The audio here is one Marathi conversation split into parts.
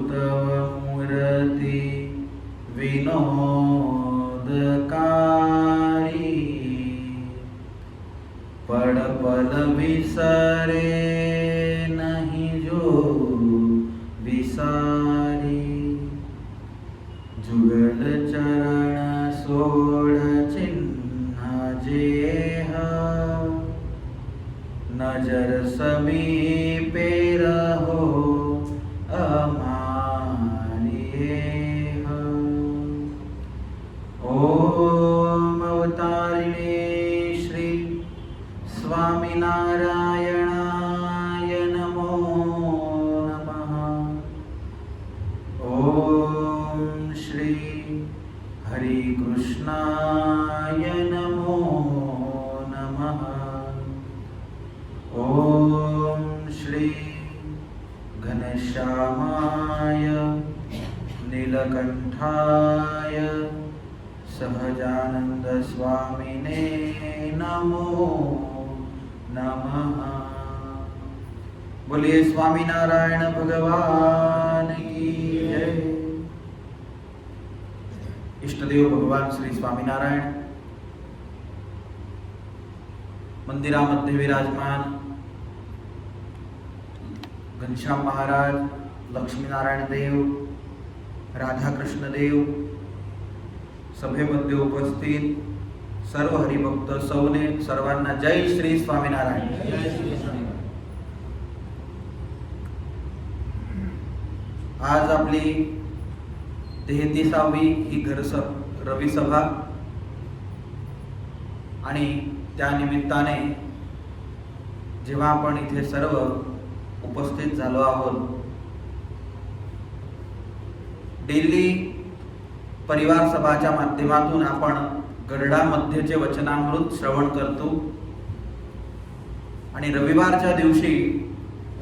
मूर्ती विनोदकारी, पड पल विसरे नहीं जो विसारी, जुगल चरण सोड चिन्ह जेह, नजर समीपे रहो अमारी एह। ओम अवतारिणे श्री स्वामीनारायणाय नमो नमः। ओम श्री हरि कृष्णाय नमो नमः। ओम श्री घनश्यामाय नीलकंठाय सहजानंद स्वामिने नमो नमः। बोलिए स्वामीनारायण भगवान की जय। इष्टदेव भगवान श्री स्वामीनारायण मंदिरामध्ये विराजमान घनश्याम महाराज, लक्ष्मीनारायण देव, राधाकृष्ण देव, सभेमध्ये उपस्थित सर्व हरिभक्त सौने सर्वांना जय श्री स्वामीनारायण। जय श्री स्वामीनारायण। आज आपली 33वी ही रवी सभा आणि त्या निमित्ताने जेव्हा आपण इथे सर्व उपस्थित झालो आहोत, दिल्ली परिवार सभाच्या माध्यमातून आपण गरुडामध्येचे वचनामृत श्रवण करतो आणि रविवारच्या दिवशी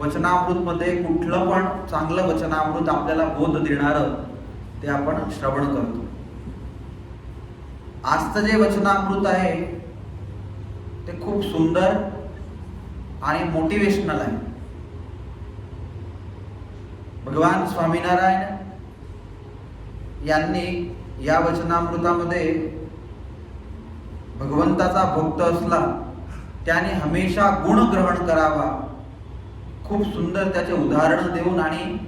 वचनामृत मध्ये कुठलं पण चांगलं वचनामृत आपल्याला बोध देणारं ते आपण श्रवण करतो। आजचं जे वचनामृत आहे ते खूप सुंदर आणि मोटिवेशनल आहे। भगवान स्वामीनारायण यांनी या वचनामृतामध्ये भगवंताचा भक्त असला त्याने हमेशा गुण ग्रहण करावा, खूप सुंदर त्याचे उदाहरण देऊन आणि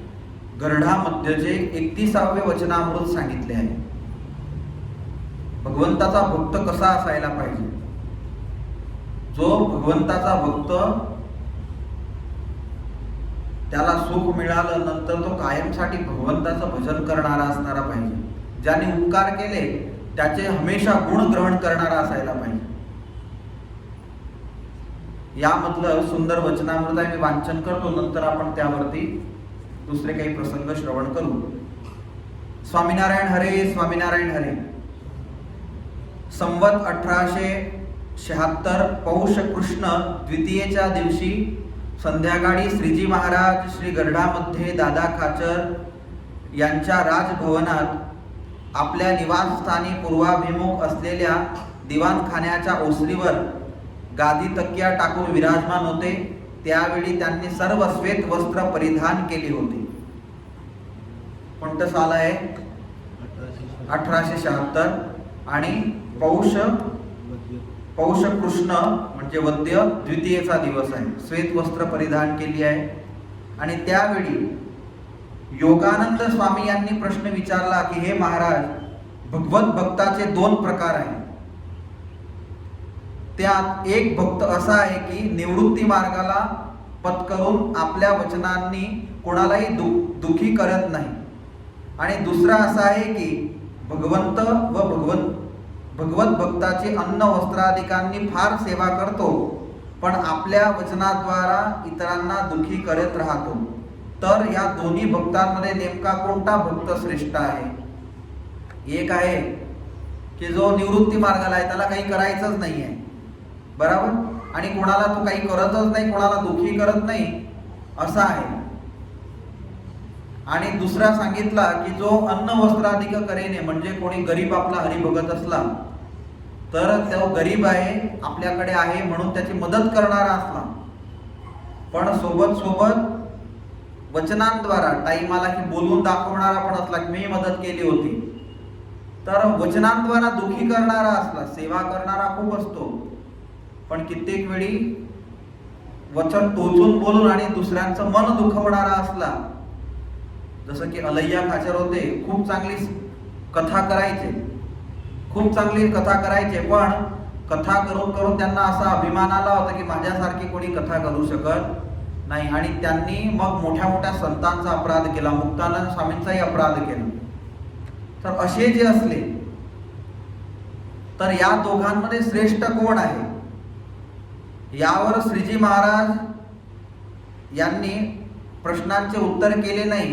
गरुडामध्येचे 31वे वचनामृत सांगितले आहे। भगवंताचा भक्त कसा असायला पाहिजे? जो भगवंताचा भक्त त्याला सुख मिळालं नंतर तो कायमसाठी भगवंताचं भजन करणारा असणारा पाहिजे। ज्याने उपकार केले त्याचे हमेशा गुण ग्रहण करणारा असायला पाहिजे। यामधलं सुंदर वचनामृत आहे, मी वाचन करतो, नंतर आपण त्यावरती दुसरे काही प्रसंग श्रवण करू। स्वामीनारायण हरे, स्वामीनारायण हरे। संवत 1876 पौष कृष्ण द्वितीयेच्या दिवशी संध्याकाळी श्रीजी महाराज श्री गरुडामध्ये दादा खाचर यांच्या राजभवनात आपल्या निवासस्थानी पूर्वाभिमुख असलेल्या दिवाणखान्याच्या ओसरीवर गादी तकिया टाकून विराजमान होते। त्यावेळी त्यांनी सर्व श्वेत वस्त्र परिधान केले होते। कोणतं साल आहे? 1876 आणि पौष कृष्ण म्हणजे वद्य द्वितीयेचा दिवस आहे। श्वेत वस्त्र परिधान केली आहे आणि त्यावेळी योगानंद स्वामी यांनी प्रश्न विचारला की हे महाराज, भगवत भक्ताचे 2 प्रकार आहेत। त्यात एक भक्त असा आहे की निवृत्ती मार्गाला पत्करून आपल्या वचनांनी कोणालाही दुखी करत नाही, आणि दुसरा असा आहे की भगवंत व भगवत भक्ताचे अन्न वस्त्रादिकांनी फार सेवा करतो, पण आपल्या वचनाद्वारा इतरांना दुखी करत राहतो। तर या दोन्ही भक्तांमध्ये नेमका कोणता भक्त श्रेष्ठ आहे? एक आहे की जो निवृत्ती मार्गाला आहे, त्याला काही करायचंच नाही आहे, बरोबर, आणि कोणाला तो काही करतच नाही, कोणाला दुखी करत नाही, असा आहे। आणि दुसरा सांगितला की जो अन्न वस्त्राधिक करेने, म्हणजे कोणी गरीब आपला हरिभगत असला तर तो गरीब आहे, आपल्याकडे आहे म्हणून त्याची मदत करणारा असला, पण सोबत सोबत वचनांद्वारा, टाईमाला की बोलून दाखवणारा पण असला की मी मदत केली होती, तर वचनांद्वारा दुखी करणारा असला, सेवा करणारा खूप असतो, पण कित्येक वेळी वचन टोचून बोलून आणि दुसऱ्यांचं मन दुखवणारा असला, जसं की अलैया खाचर होते, खूप चांगली कथा करायचे, खूप चांगली कथा करायचे, पण कथा करून करून त्यांना असा अभिमान आला होता की माझ्यासारखी कोणी कथा करू शकत नाही, आणि त्यांनी मग मोठ्या मोठ्या संतांचा अपराध केला, मुक्तानंद स्वामींचाही अपराध केला. तर असे जे असले, तर या दोघांमध्ये श्रेष्ठ कोण आहे, यावर श्रीजी महाराज यांनी प्रश्नांचे उत्तर केले नाही.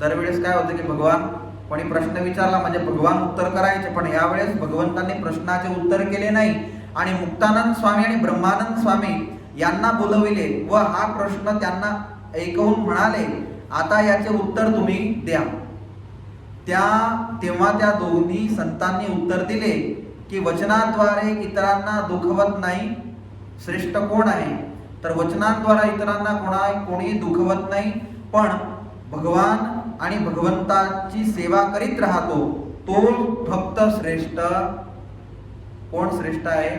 दरवेळेस काय होतं की भगवान कोणी प्रश्न विचारला म्हणजे भगवान उत्तर करायचे, पण यावेळेस भगवंतांनी प्रश्नाचे उत्तर केले नाही आणि मुक्तानंद स्वामी आणि ब्रह्मानंद स्वामी यांना बोलविले व हा प्रश्न त्यांना ऐकवून म्हणाले, आता याचे उत्तर तुम्ही द्या. तेव्हा त्या दोन्ही संतांनी उत्तर दिले की वचनाद्वारे इतरांना दुखवत नाही श्रेष्ठ कोण आहे, तर वचनाद्वारा इतरांना कोणी दुखवत नाही, पण भगवान आणि भगवंताची सेवा करीत राहतो तो भक्त श्रेष्ठ. कोण श्रेष्ठ आहे,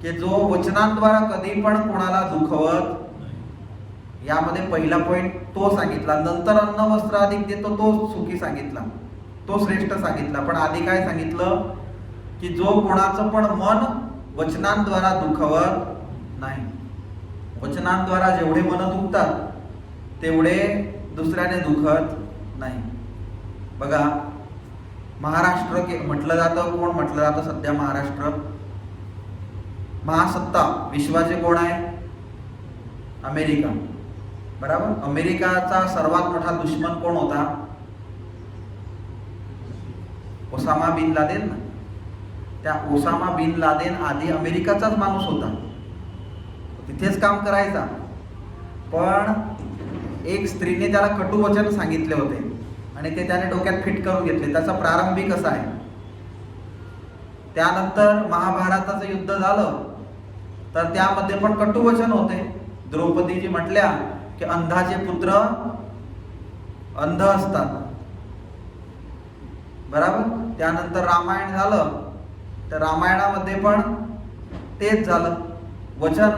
की जो वचनांद्वारा कधी पण कोणाला दुखवत. यामध्ये पहिला पॉइंट तो सांगितला, नंतर अन्न वस्त्र अधिक देतो तो सुखी सांगितला, तो श्रेष्ठ सांगितला, पण आधी काय सांगितलं की जो कोणाचं पण मन वचनांद्वारा दुखवत नाही. वचनांद्वारा जेवढे मन दुखतात तेवढे दुसऱ्याने दुखत नाही. बघा, महाराष्ट्र म्हटलं जातं, कोण म्हटलं जातं सध्या महाराष्ट्र महासत्ता विश्वाचे कोण आहे, अमेरिका. बराबर, अमेरिकाचा सर्वात मोठा दुश्मन कोण होता, ओसामा बिन लादेन ना. त्या ओसामा बिन लादेन आधी अमेरिकाचाच माणूस होता, तिथेच काम करायचा, पण एक स्त्रीने त्याला कटू वचन सांगितले होते आणि ते त्याने डोक्यात फिट करून घेतले. त्याचा प्रारंभी कसा आहे, त्यानंतर महाभारताचं युद्ध झालं तर त्यामध्ये पण कटू वचन होते. द्रौपदीजी म्हटल्या की अंधाचे पुत्र अंध असतात. बराबर, त्यानंतर रामायण झालं तर रामायणामध्ये पण तेच झालं, वचन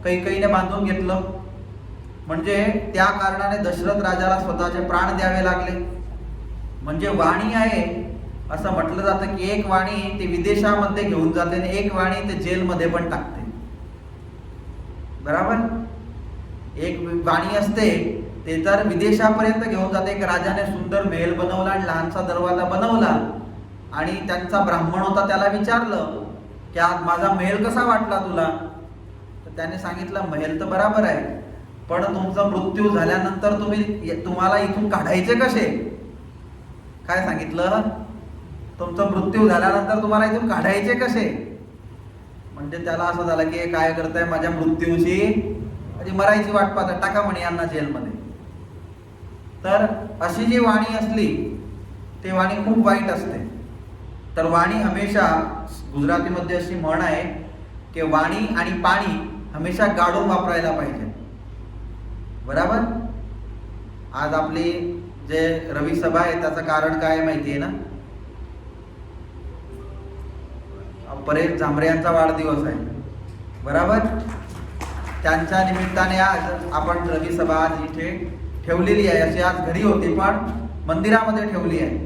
कैकेयीने बांधून घेतलं, म्हणजे त्या कारणाने दशरथ राजाला स्वतःचे प्राण द्यावे लागले. म्हणजे वाणी आहे असं म्हटलं जातं की एक वाणी ते विदेशामध्ये घेऊन जाते आणि एक वाणी ते जेलमध्ये पण टाकते. बराबर, एक वाणी असते ते तर विदेशापर्यंत घेऊन जाते. एक राजाने सुंदर महल बनवला आणि लहानसा दरवाजा बनवला आणि त्यांचा ब्राह्मण होता, त्याला विचारलं की आज माझा महल कसा वाटला तुला, तर त्याने सांगितलं महल तर बराबर आहे, पण तुमचा मृत्यू झाल्यानंतर तुम्हाला इथून काढायचे कसे. काय सांगितलं, तुमचा मृत्यू झाल्यानंतर तुम्हाला इथून काढायचे कसे. म्हणजे त्याला असं झालं की काय करताय, माझ्या मृत्यूची म्हणजे मरायची वाट पाहता, टाका म्हणे यांना जेलमध्ये. तर अशी जी वाणी असली ते वाणी खूप वाईट असते. तर वाणी हमेशा, गुजरातीमध्ये अशी म्हण आहे की वाणी आणि पाणी हमेशा गाडून वापरायला पाहिजे. बराबर, आज आपली जे रवी सभा आहे त्याचं कारण काय माहिती आहे ना, परेश झांबरे यांचा वाढदिवस आहे. बराबर, त्यांच्या निमित्ताने आज आपण रवी सभा आज इथे ठेवलेली आहे. अशी आज घरी होती पण मंदिरामध्ये ठेवली आहे.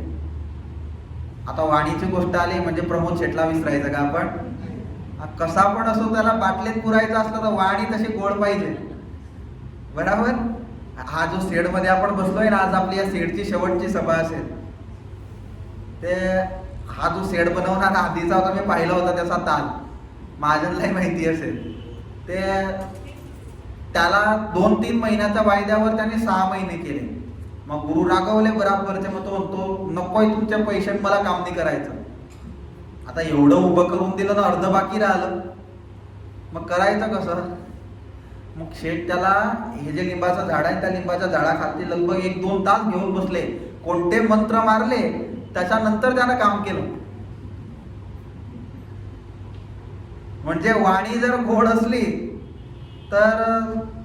आता वाणीची गोष्ट आली म्हणजे प्रमोद शेटला विसरायचं का आपण, कसा पण असो त्याला बाटलीत पुरायचा असलं तर वाणी तशी गोड पाहिजे. बराबर, हा जो शेड मध्ये आपण बसलोय ना, आज आपली या शेडची शेवटची सभा असेल. ते हा जो शेड बनवणार आधीचा होता, मी पाहिला होता त्याचा ताल, महाजनलाही माहिती असेल. ते त्याला 2-3 महिन्याच्या वायद्यावर त्याने 6 महिने केले. मग गुरु रागवले बराबरचे, मग तो नकोय तुमच्या पैशात मला काम नाही करायचं. आता एवढं उभं करून दिलं ना, अर्ध बाकी राहिलं, मग करायचं कसं. मग शेठ त्याला हे जे लिंबाचं झाड आहे त्या लिंबाच्या झाडाखाली लगभग 1-2 तास घेऊन बसले, कोणते मंत्र मारले, त्याच्यानंतर त्यानं काम केलं. म्हणजे वाणी जर गोड असली तर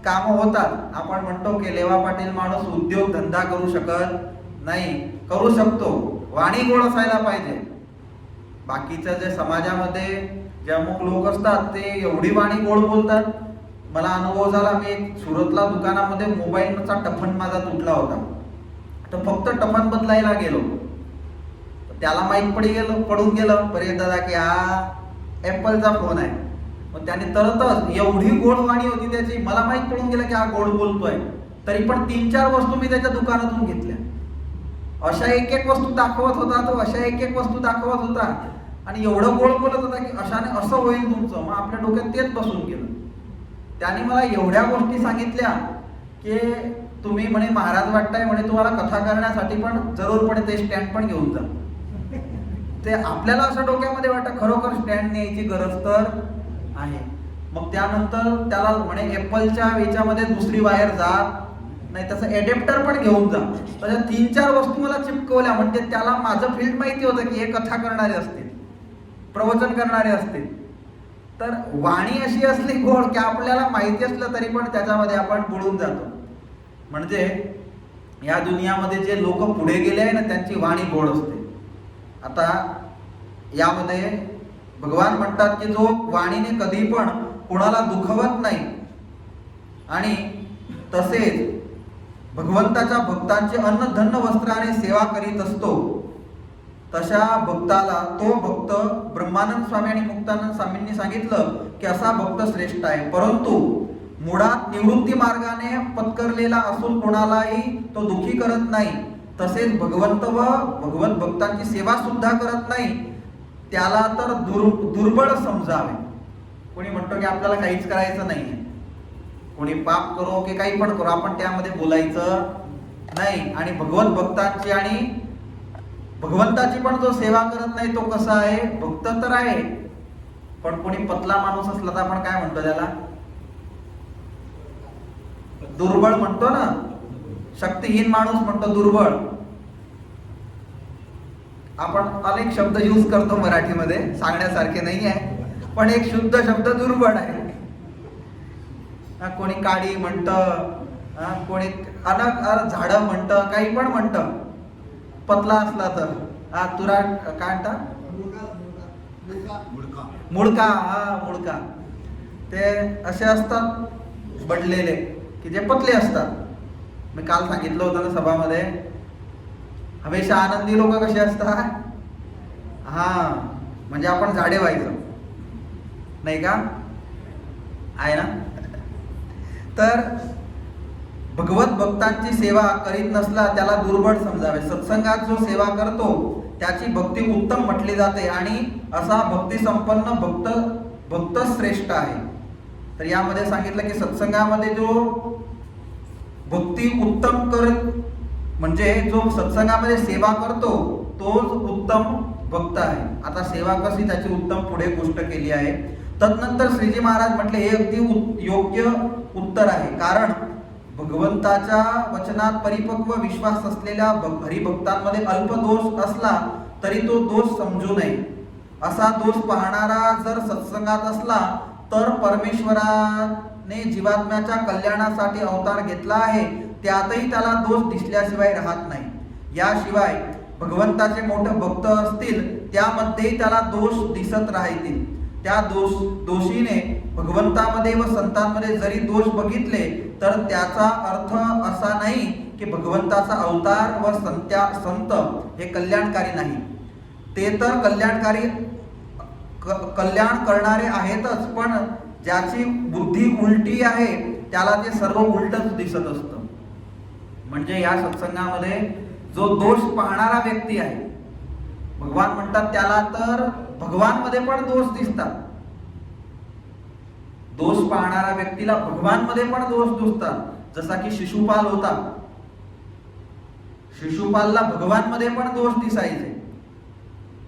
कामं होतात. आपण म्हणतो की लेवा पाटील माणूस उद्योग धंदा करू शकत नाही, करू शकतो, वाणी गोड असायला पाहिजे. बाकीच्या जे समाजामध्ये जे अमुक लोक असतात ते एवढी वाणी गोड बोलतात. मला अनुभव झाला, मी एक सुरतला दुकानामध्ये मोबाईलचा टफन माझा तुटला होता, तर फक्त टफन बदलायला गेलो, त्याला माहीत पडून गेलं परेश दादा की हा ॲपलचा फोन आहे. मग त्याने तरतच एवढी गोड वाणी होती त्याची, मला माहीत पडून गेलं की हा गोड बोलतोय. तरी पण 3-4 वस्तू मी त्याच्या दुकानातून घेतल्या. अशा एक वस्तू दाखवत होता तो, अशा एक वस्तू दाखवत होता आणि एवढं गोड बोलत होता की अशाने असं होईल तुमचं. मग आपल्या डोक्यात तेच बसून गेलं. त्याने मला एवढ्या गोष्टी सांगितल्या की तुम्ही म्हणे महाराज वाटताय म्हणे, तुम्हाला कथा करण्यासाठी पण जरूर पडे ते स्टँड पण घेऊन जा. ते आपल्याला असं डोक्यामध्ये वाटतं खरोखर स्टँड न्यायची गरज तर आहे. मग त्यानंतर त्याला म्हणे ॲपलच्या याच्यामध्ये दुसरी वायर जात नाही, त्याचं ॲडॅप्टर पण घेऊन जा. तर 3-4 वस्तू मला चिपकवल्या. म्हणजे त्याला माझं फील्ड माहिती होतं की हे कथा करणारे असतील, प्रवचन करणारे असतील. तर वाणी अशी असली गोड की आपल्याला माहिती असलं तरी पण त्याच्यामध्ये आपण बुडून जातो. म्हणजे या दुनियामध्ये जे लोक पुढे गेले आहे ना, त्यांची वाणी गोड असते. आता यामध्ये भगवान म्हणतात की जो वाणीने कधी पण कोणाला दुखवत नाही आणि तसेच भगवंताच्या भक्तांचे अन्न धन्न वस्त्राने सेवा करीत असतो, तशा भक्ताला तो भक्त ब्रह्मानंद स्वामी आणि मुक्तानंद स्वामींनी सांगितलं की असा भक्त श्रेष्ठ आहे. परंतु मुळात निवृत्ती मार्गाने पत्करलेला असून कोणालाही तो दुखी करत नाही, तसेच भगवंत व भगवत भक्तांची सेवा सुद्धा करत नाही, त्याला तर दुर्बळ समजावे. कोणी म्हणतो की आपल्याला काहीच करायचं नाहीये, कोणी पाप करो की काही पण करो, आपण त्यामध्ये बोलायचं नाही. आणि भगवत भक्तांची आणि भगवंताची पण जो सेवा करत नाही तो कसा आहे, भक्त तर आहे पण कोणी पतला माणूस असला तर आपण काय म्हणतो त्याला, दुर्बळ म्हणतो ना. शक्तिहीन माणूस म्हणतो दुर्बळ. आपण अनेक शब्द यूज करतो मराठीमध्ये, सांगण्यासारखे नाही आहे, पण एक शुद्ध शब्द दुर्बळ आहे. कोणी काडी म्हणतं, कोणी अनक झाडं म्हणतं, काही पण म्हणतं. पतला असला तर तुरा काय म्हणता, मुडका. मुडका ते असे असतात बडलेले की जे पतले असतात. मी काल सांगितलं होतं ना सभामध्ये, हमेशा आनंदी लोक कसे असतात, म्हणजे आपण झाडे व्हायचं नाही का, आहे ना. तर भगवत भक्तांची सेवा करीत नसला त्याला दुर्बळ समजावे. सत्संगात जो सेवा करतो त्याची भक्ती उत्तम म्हटली जाते आणि असा भक्ती संपन्न भक्त श्रेष्ठ आहे. तर यामध्ये सांगितलं की सत्संगामध्ये जो भक्ती उत्तम म्हणजे जो सत्संगामध्ये सेवा करतो तोच उत्तम भक्त आहे. आता सेवा कशी त्याची उत्तम पुढे गोष्ट केली आहे. तदनंतर श्रीजी महाराज म्हटले हे अगदी योग्य उत्तर आहे, कारण भगवंताच्या वचनात परिपक्व विश्वास असलेल्या हरिभक्तांमध्ये अल्प दोष असला तरी तो दोष समजू नये. असा दोष पाहणारा जर सत्संगात असला तर परमेश्वराने जीवात्म्याच्या कल्याणासाठी अवतार घेतला आहे, त्यातही त्याला दोष दिसल्याशिवाय राहत नाही. याशिवाय भगवंताचे मोठे भक्त असतील त्यामध्ये त्याला दोष दिसत राहतील. त्या दोषीने भगवंतामध्ये व संतांमध्ये जरी दोष बघितले तर त्याचा अर्थ असा नाही की भगवंताचा अवतार व संत हे कल्याणकारी नाही. ते तर कल्याण करणारे आहेतच, पण ज्याची बुद्धी उलटी आहे त्याला ते सर्व उलटच दिसत असतं. म्हणजे या सत्संगामध्ये जो दोष पाहणारा व्यक्ती आहे, भगवान म्हणतात त्याला तर भगवानमध्ये पण दोष दिसतात. दोष पाहणाऱ्या व्यक्तीला भगवानमध्ये पण दोष दिसतात. जसा की शिशुपाल होता, शिशुपालला भगवानमध्ये पण दोष दिसायचे,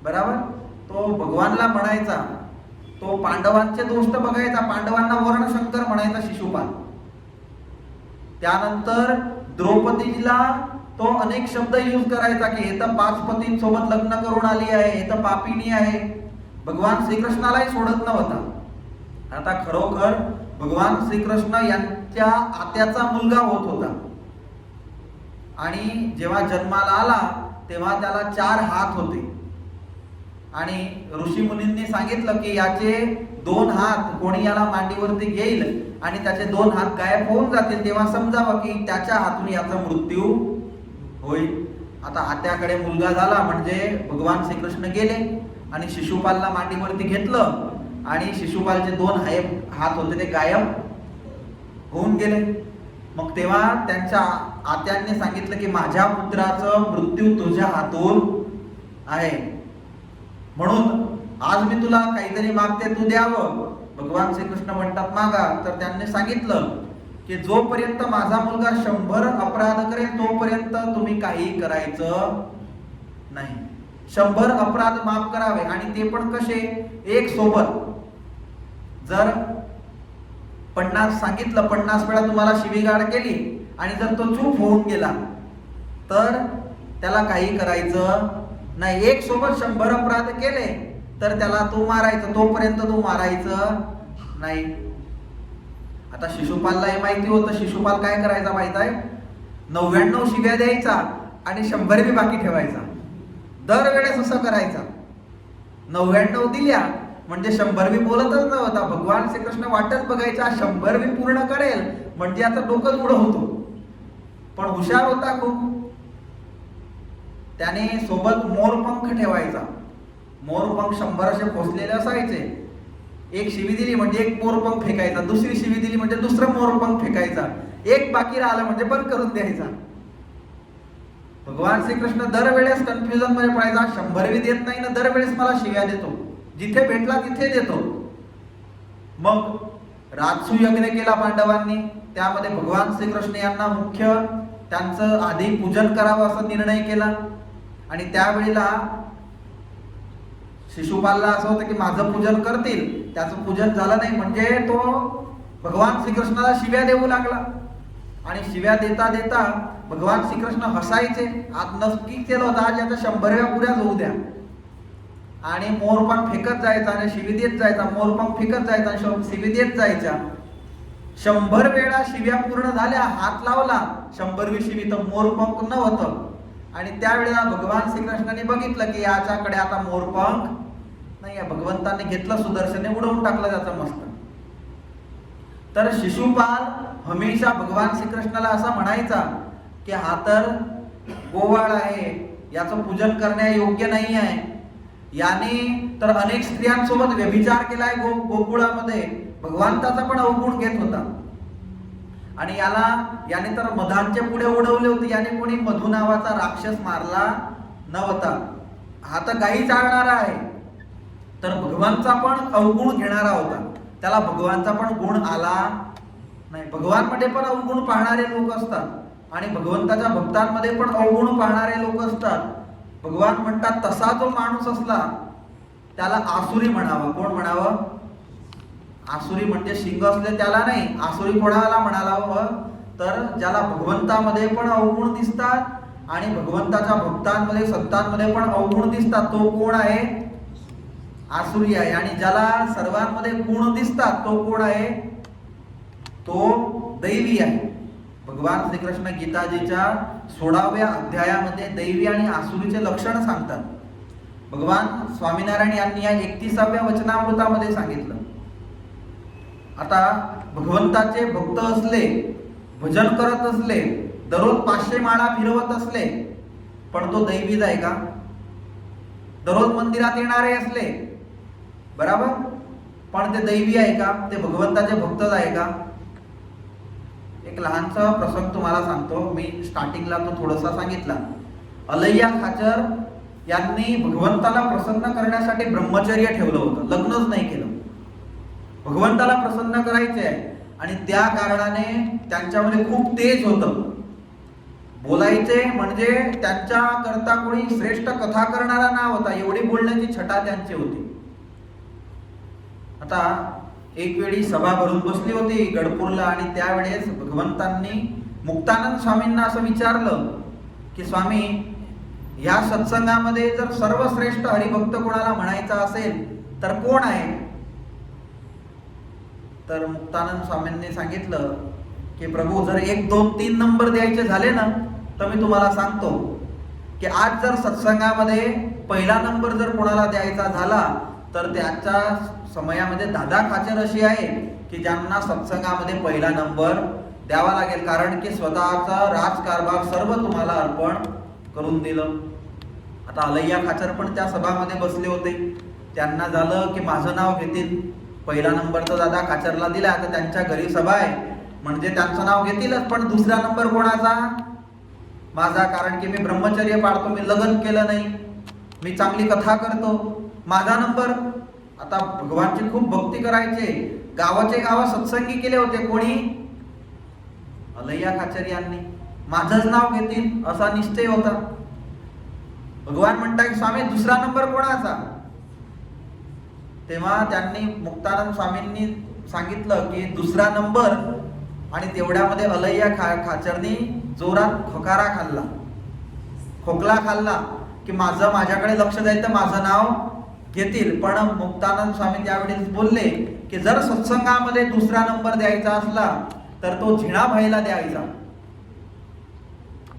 बरोबर. तो भगवानला म्हणायचा, तो पांडवांचे दोष तर बघायचा, पांडवांना वर्णशंकर म्हणायचा शिशुपाल. त्यानंतर द्रौपदीला तो अनेक शब्द यूज करायचा की हे तर 5 पतींसोबत लग्न करून आली आहे, हे तर पापिनी आहे. भगवान श्रीकृष्णालाही सोडत नव्हता. आता खरोखर भगवान श्रीकृष्ण भगवानच्या आत्याचा मुलगा होत होता. आणि जेव्हा जन्माला आला तेव्हा त्याला 4 हात होते. आणि ऋषी मुनींनी सांगितलं की याचे 2 हात कोणी याला मांडीवरती घेईल आणि त्याचे 2 हात गायब होऊन जातील तेव्हा समजावं की त्याच्या हातून याचा मृत्यू होईल. आता आत्याकडे मुलगा झाला म्हणजे भगवान श्रीकृष्ण गेले आणि शिशुपालला मांडीवरती घेतलं आणि शिशुपालचे 2 हात होते ते गायब होऊन गेले. मग तेव्हा त्यांच्या आत्यांनी सांगितलं की माझ्या पुत्राचं मृत्यू तुझ्या हातून आहे, म्हणून आज मी तुला काहीतरी मागते तू द्यावं. भगवान श्रीकृष्ण म्हणतात मागा. तर त्यांनी सांगितलं की जोपर्यंत माझा मुलगा 100 अपराध करेल तोपर्यंत तुम्ही काही करायचं नाही. 100 अपराध माफ करावे आणि ते पण कसे, एक सोबत. जर 50 सांगितलं, 50 वेळा तुम्हाला शिवीगाळ केली आणि जर तो चूप होऊन गेला तर त्याला काही करायचं नाही. एक सोबत 100 अपराध केले तर त्याला तू मारायचं, तोपर्यंत तू मारायचं नाही. आता शिशुपालला हे माहिती होतं. शिशुपाल काय करायचा माहित आहे, 99 शिव्या द्यायचा आणि 100 बी बाकी ठेवायचा. दरवेळेस असं करायचा. 99 दिल्या म्हणजे 100 बी बोलतच नव्हता. भगवान श्रीकृष्ण वाटच बघायचा 100 बी पूर्ण करेल म्हणजे आता डोकंच उडं होतो. पण हुशार होता खूप. त्याने सोबत मोरपंख ठेवायचा. मोरपंख 100 असे खोसलेले असायचे. एक शिवी दिली म्हणजे एक मोरपंख फेकायचा, दुसरी शिवी दिली म्हणजे दुसरं मोरपंख फेकायचा, एक बाकी राहिला म्हणजे बंद करून द्यायचा. भगवान श्रीकृष्ण दरवेळेस कन्फ्युजन मध्ये पडायचा. 100 बी देत नाही ना, दरवेळेस मला शिव्या देतो, जिथे भेटला तिथे देतो. मग राजसू यज्ञ केला पांडवांनी. त्यामध्ये भगवान श्रीकृष्ण यांना मुख्य त्यांचं आधी पूजन करावं असा निर्णय केला. आणि त्यावेळेला शिशुपालला असं होतं की माझं पूजन करतील, त्याचं पूजन झालं नाही म्हणजे तो भगवान श्रीकृष्णाला शिव्या देऊ लागला. आणि शिव्या देता देता भगवान श्रीकृष्ण हसायचे. आज नक्की केलं होतं आज याचा 100व्या पुऱ्याच होऊ द्या. आणि मोरपंख फेकत जायचा आणि शिवी देत जायचा, मोरपंख फेकत जायचा आणि शिवी देत जायच्या. 100 वेळा शिव्या पूर्ण झाल्या, हात लावला, 100वी शिवी तर मोरपंख नव्हतं. आणि त्यावेळेला भगवान श्रीकृष्णाने बघितलं की याच्याकडे आता मोरपंख नाही आहे. भगवंतांनी घेतलं सुदर्शने, उडवून टाकलं त्याचं मस्त. तर शिशुपाल हमेशा भगवान श्रीकृष्णाला असा म्हणायचा की हा तर गोवाळ आहे, याचं पूजन करण्या योग्य नाही आहे. याने तर अनेक स्त्रियांसोबत व्यभिचार केलाय गोकुळामध्ये. भगवंताचा पण अवगुण घेत होता. आणि याने तर मधांचे पुढे उडवले होते. याने कोणी मधु नावाचा राक्षस मारला नव्हता. हा तर काही चालणारा आहे. तर भगवानचा पण अवगुण घेणारा होता. त्याला भगवानचा पण गुण आला नाही. भगवानमध्ये पण अवगुण पाहणारे लोक असतात आणि भगवंताच्या भक्तांमध्ये पण अवगुण पाहणारे लोक असतात. भगवान म्हणतात तसा जो माणूस असला त्याला आसुरी म्हणावं. कोण म्हणावं? आसुरी म्हणजे शिंग असले त्याला नाही. आसुरी कोणाला म्हणाला हवं तर ज्याला भगवंतामध्ये पण अवगुण दिसतात आणि भगवंताच्या भक्तांमध्ये संतांमध्ये पण अवगुण दिसतात. तो कोण आहे? आसुरी आहे. आणि ज्याला सर्वांमध्ये गुण दिसतात तो कोण आहे? तो दैवी आहे. भगवान श्रीकृष्ण गीताजीच्या 16व्या अध्यायामध्ये दैवी आणि आसुरीचे लक्षण सांगतात. भगवान स्वामीनारायण यांनी या 31व्या वचनामृतामध्ये सांगितलं. आता भगवंताचे भक्त असले, भजन करत असले, दररोज 500 माळा फिरवत असले, पण तो दैवीच आहे का? दररोज मंदिरात येणारे असले बरोबर, पण ते दैवी आहे का? ते भगवंताचे भक्तच आहे का? एक लहानसा प्रसंग तुम्हाला सांगतो. मी स्टार्टिंगला तो थोडासा सांगितला. अलैया खाचर यांनी भगवंताला प्रसन्न करण्यासाठी ब्रह्मचर्य ठेवलं होतं. लग्नच नाही केलं. भगवंताला प्रसन्न करायचे आहे आणि त्या कारणाने त्यांच्यामध्ये खूप तेज होतं. बोलायचे म्हणजे त्यांच्या करता कोणी श्रेष्ठ कथा करणारा नाव होता. एवढी बोलण्याची छटा त्यांची होती. आता एक वेळी सभा भरून बसली होती गडपूरला आणि त्यावेळेस भगवंतांनी मुक्तानंद स्वामींना असं विचारलं की स्वामी, या सत्संगामध्ये जर सर्वश्रेष्ठ हरिभक्त कोणाला म्हणायचा असेल तर कोण आहे? तर मुक्तानंद स्वामींनी सांगितलं की प्रभू जर 1, 2, 3 नंबर द्यायचे झाले ना, तर मी तुम्हाला सांगतो की आज जर सत्संगामध्ये पहिला नंबर जर कोणाला द्यायचा झाला तर त्याच्या समयामध्ये दादा खाचर अशी आहे की ज्यांना सत्संगामध्ये पहिला नंबर द्यावा लागेल, कारण की स्वतःचा राजकारभार सर्व तुम्हाला अर्पण करून दिलं. आता अलैया खाचर पण त्या सभामध्ये बसले होते. त्यांना झालं की माझं नाव घेतील, पहिला नंबर तर दादा खाचरला दिला, तर त्यांच्या घरी सभा आहे म्हणजे त्यांचं नाव घेतीलच, पण दुसरा नंबर कोणाचा? माझा, कारण की मी ब्रह्मचर्य पाळतो, मी लग्न केलं नाही, मी चांगली कथा करतो, माझा नंबर. आता भगवानची खूप भक्ती करायचे, गावाचे गाव सत्संगी केले होते. कोणी? अलैया खाचर यांनी. माझंच नाव घेतील असा निश्चय होता. भगवान म्हणतात स्वामी दुसरा नंबर कोणाचा? तेव्हा त्यांनी मुक्तानंद स्वामींनी सांगितलं की दुसरा नंबर, आणि तेवढ्यामध्ये अलैया खाचरनी जोरात खोकला खाल्ला की माझ्याकडे लक्ष द्यायचं, माझं नाव घेतील. पण मुक्तानंद स्वामी त्यावेळेस बोलले की जर सत्संगामध्ये दुसरा नंबर द्यायचा असला तर तो झिणाबाईला द्यायचा.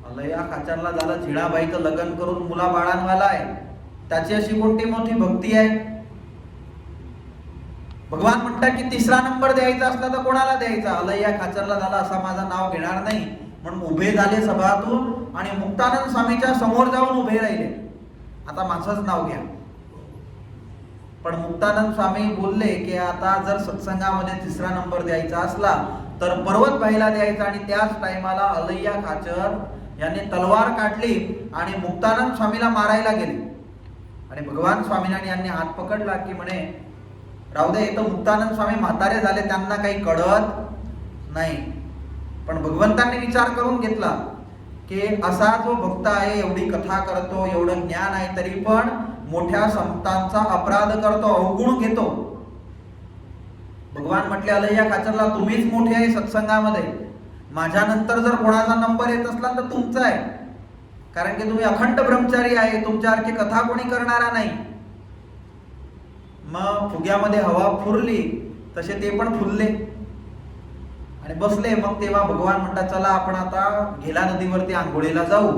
अलैया खाचरला झालं झिणाबाईचं लग्न करून मुला बाळांवाला आहे, त्याची अशी कोणती मोठी भक्ती आहे? भगवान म्हणतात की तिसरा नंबर द्यायचा असला तर कोणाला द्यायचा? अलैया खाचरला झाला असा माझं नाव घेणार नाही, म्हणून उभे झाले सभातून आणि मुक्तानंद स्वामीच्या समोर जाऊन उभे राहिले, आता माझंच नाव घ्या. पण मुक्तानंद स्वामी बोलले की आता जर सत्संगामध्ये तिसरा नंबर द्यायचा असला तर पर्वत भाईला द्यायचा. आणि त्याच टाइमाला अलैया खाचर यांनी तलवार काढली आणि मुक्तानंद स्वामीला मारायला गेले. आणि भगवान स्वामीनारायण यांनी हात पकडला की म्हणे राहू दे, इथं मुक्तानंद स्वामी म्हातारे झाले, त्यांना काही कळत नाही. पण भगवंतांनी विचार करून घेतला की असा जो भक्त आहे, एवढी कथा करतो, एवढं ज्ञान आहे, तरी पण मोठ्या संतांचा अपराध करतो, अवगुण घेतो. भगवान म्हटले अलैया खाचरला तुम्हीच मोठे आहे सत्संगामध्ये, माझ्यानंतर जर कोणाचा नंबर येत असला तर तुमचा आहे, कारण की तुम्ही अखंड ब्रह्मचारी आहे, तुमच्यासारखी कथा कोणी करणारा नाही. मग फुग्यामध्ये हवा फुरली तसे ते पण फुलले आणि बसले. मग तेव्हा भगवान म्हणतात चला आपण आता घेला नदीवरती आंघोळीला जाऊ.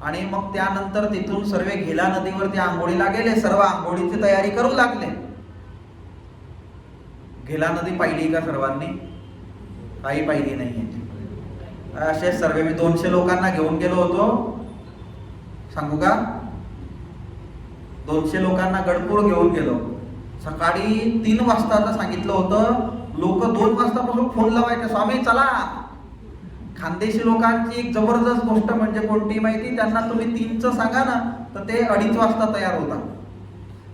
आणि मग त्यानंतर तिथून सर्व घेला नदीवरती आंघोळीला गेले, सर्व आंघोळीची तयारी करू लागले. घेला नदी पाहिली का सर्वांनी? काही पाहिली नाहीये. असे सर्व मी 200 लोकांना घेऊन गेलो होतो, सांगू का? 200 लोकांना गडपूर घेऊन गेलो. सकाळी 3 वाजता सांगितलं होतं, लोक 2 वाजतापासून फोन लावायचे, स्वामी चला. खानदेशी लोकांची एक जबरदस्त गोष्ट म्हणजे कोणती माहिती? त्यांना तुम्ही 3चं सांगा ना तर ते 2:30 वाजता तयार होतात.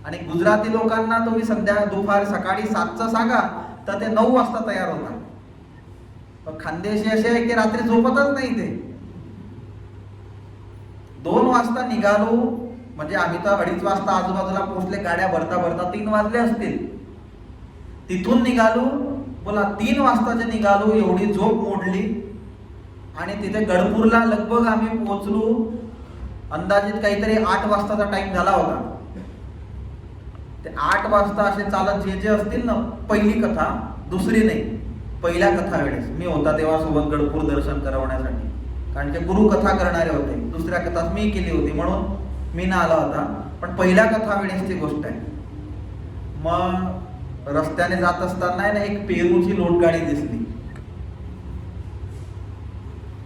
आणि गुजराती लोकांना तुम्ही दुपार सकाळी 7चं सांगा तर ते 9 वाजता तयार होतात. पण खानदेशी असे आहे की रात्री झोपतच नाही ते. 2 वाजता निघालो म्हणजे आम्ही तर 2:30 वाजता आजूबाजूला पोहोचले, गाड्या भरता भरता 3 वाजले असतील. तिथून निघालो, बोला 3 वाजताचे निघालो, एवढी झोप मोडली. आणि तिथे गडपूरला लगभग आम्ही पोहोचलो, अंदाजित काहीतरी 8 वाजताचा टाइम झाला होता. ते 8 वाजता असे चालत जे असतील ना, पहिली कथा, दुसरी नाही, पहिल्या कथा वेळेस मी होता तेव्हा सोबत गडपूर दर्शन करवण्यासाठी, कारण की गुरु कथा करणारे होते. दुसऱ्या कथा मी केली होती म्हणून मी ना आला होता, पण पहिल्या कथा वेळेस ती गोष्ट आहे. मग रस्त्याने जात असताना ना एक पेरूची लोटगाडी दिसली.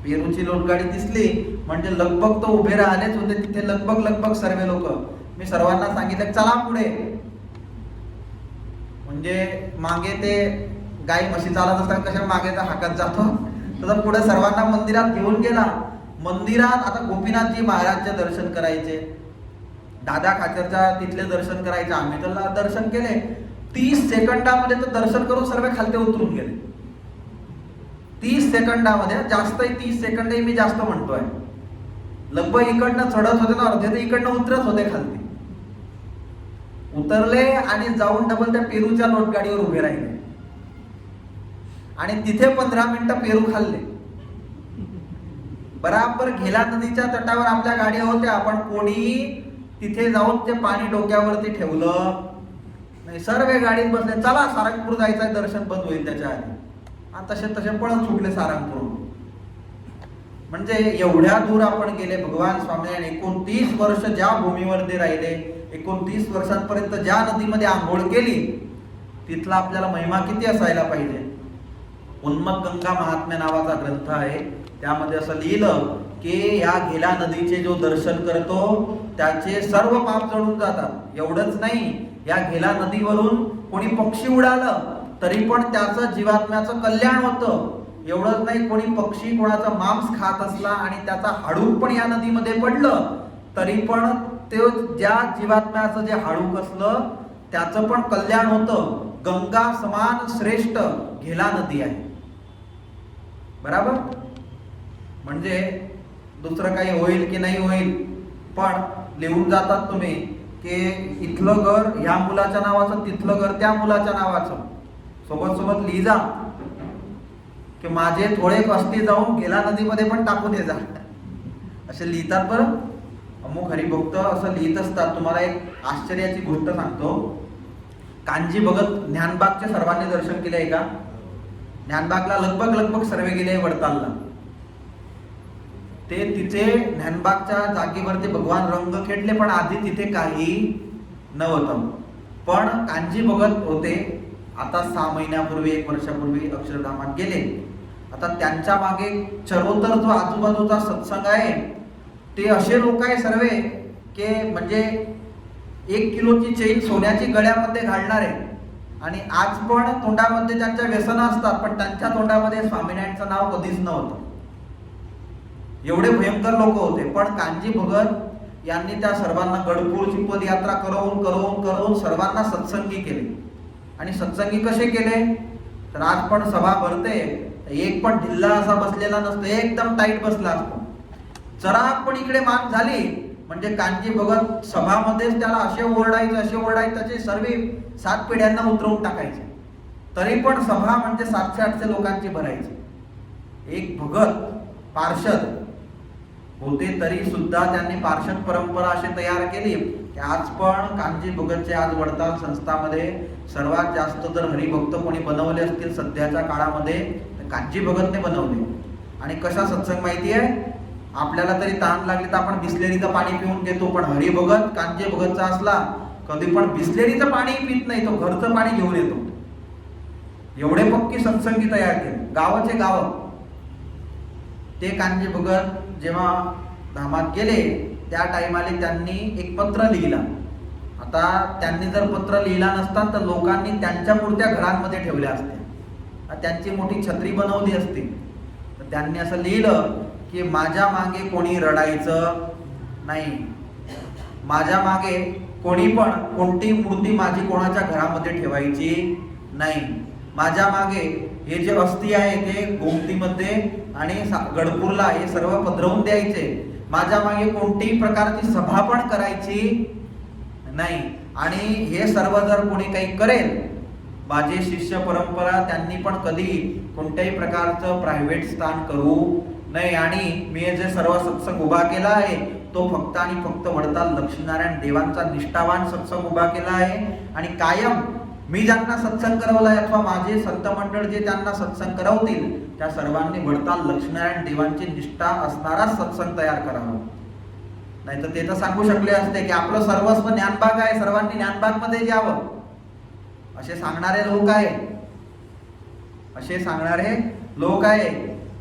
पेरूची लोटगाडी दिसली म्हणजे लगभग तो उभे राहिलेच होते तिथे, लगभग सर्व लोक. मी सर्वांना सांगितलं चला पुढे. म्हणजे मागे ते गाई म्हशी चालत असताना कशा मागे हाकत जातो, तसं पुढे सर्वांना मंदिरात घेऊन गेला. मंदिरात आता गोपीनाथजी महाराजचे दर्शन करायचे, दादा खाचरच्या तिथले दर्शन करायचे. आम्ही तर दर्शन केले. 30 सेकंदामध्ये तर दर्शन करून सर्व खालते उतरून गेले. 30 सेकंदामध्ये, जास्त 30 सेकंद मी जास्त म्हणतोय. लगभग इकडनं चढत होते ना, अर्धे तर इकडनं उतरत होते खालती. उतरले आणि जाऊन डबल त्या पेरूच्या लोटगाडीवर उभे राहिले आणि तिथे 15 मिनिटं पेरू खाल्ले. बराबर घेला नदीच्या तटावर आपल्या गाड्या होत्या, पण कोणीही तिथे जाऊन ते पाणी डोक्यावरती ठेवलं नाही. सर्व गाडीत बसले, चला सारंगपूर जायचं, दर्शन बंद होईल त्याच्या आधी. आणि तसे तसे पळत सुटले सारंगपूरून. म्हणजे एवढ्या दूर आपण गेले. भगवान स्वामीनारायण 29 वर्ष ज्या भूमीवरती राहिले, 29 वर्षांपर्यंत ज्या नदीमध्ये आंघोळ केली, तिथला आपल्याला महिमा किती असायला पाहिजे. उन्मत्त गंगा महात्म्य नावाचा ग्रंथ आहे, त्यामध्ये असं लिहिलं की या गेल्या नदीचे जो दर्शन करतो त्याचे सर्व पाप जळून जातात. एवढंच नाही, या गेल्या नदीवरून कोणी पक्षी उडालं तरी पण त्याचं जीवात्म्याचं कल्याण होतं. एवढंच नाही, कोणी पक्षी कोणाचा मांस खात असला आणि त्याचा हाडूक पण या नदीमध्ये पडलं तरी पण ते ज्या जीवात्म्याचं जे हाडूक असलं त्याचं पण कल्याण होतं. गंगा समान श्रेष्ठ घेला नदी आहे. बराबर. म्हणजे दुसरं काही होईल की नाही होईल, पण लिहून जातात तुम्ही की इथलं घर ह्या मुलाच्या नावाचं, तिथलं घर त्या मुलाच्या नावाचं. सोबत सोबत लिही जा की माझे थोडे कष्टी जाऊन गेला नदीमध्ये पण टाकून दे जा, असे लिहितात. बरं, अमुक हरिभक्त असं लिहित असतात. तुम्हाला एक आश्चर्याची गोष्ट सांगतो. कांजी भगत ज्ञानबागचे सर्वांनी दर्शन केले आहे का? ज्ञानबागला लगभग सर्वे गेले वडतालला. ते तिथे ज्ञानबागच्या जागेवरती भगवान रंग खेळले, पण आधी तिथे काही नव्हतं. पण कांजी भगत होते. आता 6 महिन्यापूर्वी 1 वर्षापूर्वी अक्षरधामात गेले. आता त्यांच्या मागे चरोतर जो आजूबाजूचा सत्संग आहे ते असे लोक आहे सर्वे की म्हणजे 1 किलोची चेन सोन्याची गळ्यामध्ये घालणारे, आणि आज पण तोंडामध्ये त्यांच्या व्यसनं असतात, पण त्यांच्या तोंडामध्ये स्वामीनारायणचं नाव कधीच नव्हतं. एवढे भयंकर लोक होते. पण कांजी भगत यांनी त्या सर्वांना गडपूरची पदयात्रा करून सर्वांना सत्संगी केले. आणि सत्संगी कसे केले तर आज पण सभा भरते, एक पण ढिल्ला असा बसलेला नसतो, एकदम टाईट बसला असतो. जरा पण इकडे मान झाली म्हणजे कांजी भगत सभामध्येच त्याला असे ओरडायचे त्याचे सर्व 7 पिढ्यांना उतरवून टाकायचे. तरी पण सभा म्हणजे 700-800 लोकांची भरायची. एक भगत पार्षद होते तरी सुद्धा त्यांनी पार्षद परंपरा अशी तयार केली की आज पण कांजी भगतचे आज वडताल संस्थामध्ये सर्वात जास्त जर हरिभक्त कोणी बनवले असतील सध्याच्या काळामध्ये तर कांजी भगतने बनवले. आणि कशा सत्संग माहिती आहे, आपल्याला तरी तहान लागली तर आपण बिस्लेरीचं पाणी पिऊन घेतो, पण हरिभगत कांजी भगतचा असला कधी पण बिस्लेरीचं पाणी पित नाही, तो घरचं पाणी घेऊन येतो. एवढे पक्की सत्संगी तयार केले, गावाचे गाव. ते कांजी भगत जेव्हा धामात गेले त्या टाइमाला त्यांनी एक पत्र लिहिला. आता त्यांनी जर पत्र लिहिला नसता तर लोकांनी त्यांच्या मूर्त्या घरांमध्ये ठेवल्या असत्या, त्यांची मोठी छत्री बनवली असती. तर त्यांनी असं लिहिलं की माझ्या मागे कोणी रडायचं नाही, माझ्या मागे कोणी पण कोणती मूर्ती माझी कोणाच्या घरामध्ये ठेवायची नाही. माझ्या मागे हे जे अस्थी आहे ते गोमतीमध्ये आणि गडपूरला हे सर्व पधरवून द्यायचे. माझ्या मागे कोणतीही प्रकारची सभा पण करायची नाही. आणि हे सर्व जर कोणी काही करेल, माझे शिष्य परंपरा त्यांनी पण कधी कोणत्याही प्रकारचं प्रायव्हेट स्थान करू नये. आणि मी जे सर्व सत्संग उभा केला आहे तो फक्त आणि फक्त वडताल लक्ष्मीनारायण देवांचा निष्ठावान सत्संग उभा केला आहे. आणि कायम मी ज्यांना सत्संग करवलाय अथवा माझे संत मंडळ जे त्यांना सत्संग करवतील त्या सर्वांनी वडताल लक्ष्मीनारायण देवांची निष्ठा असणारा सत्संग तयार करावा. नाही तर ते तर सांगू शकले असते की आपलं सर्वस्व ज्ञानबाग आहे, सर्वांनी ज्ञानबाग मध्ये यावं, असे सांगणारे लोक आहे. असे सांगणारे लोक आहे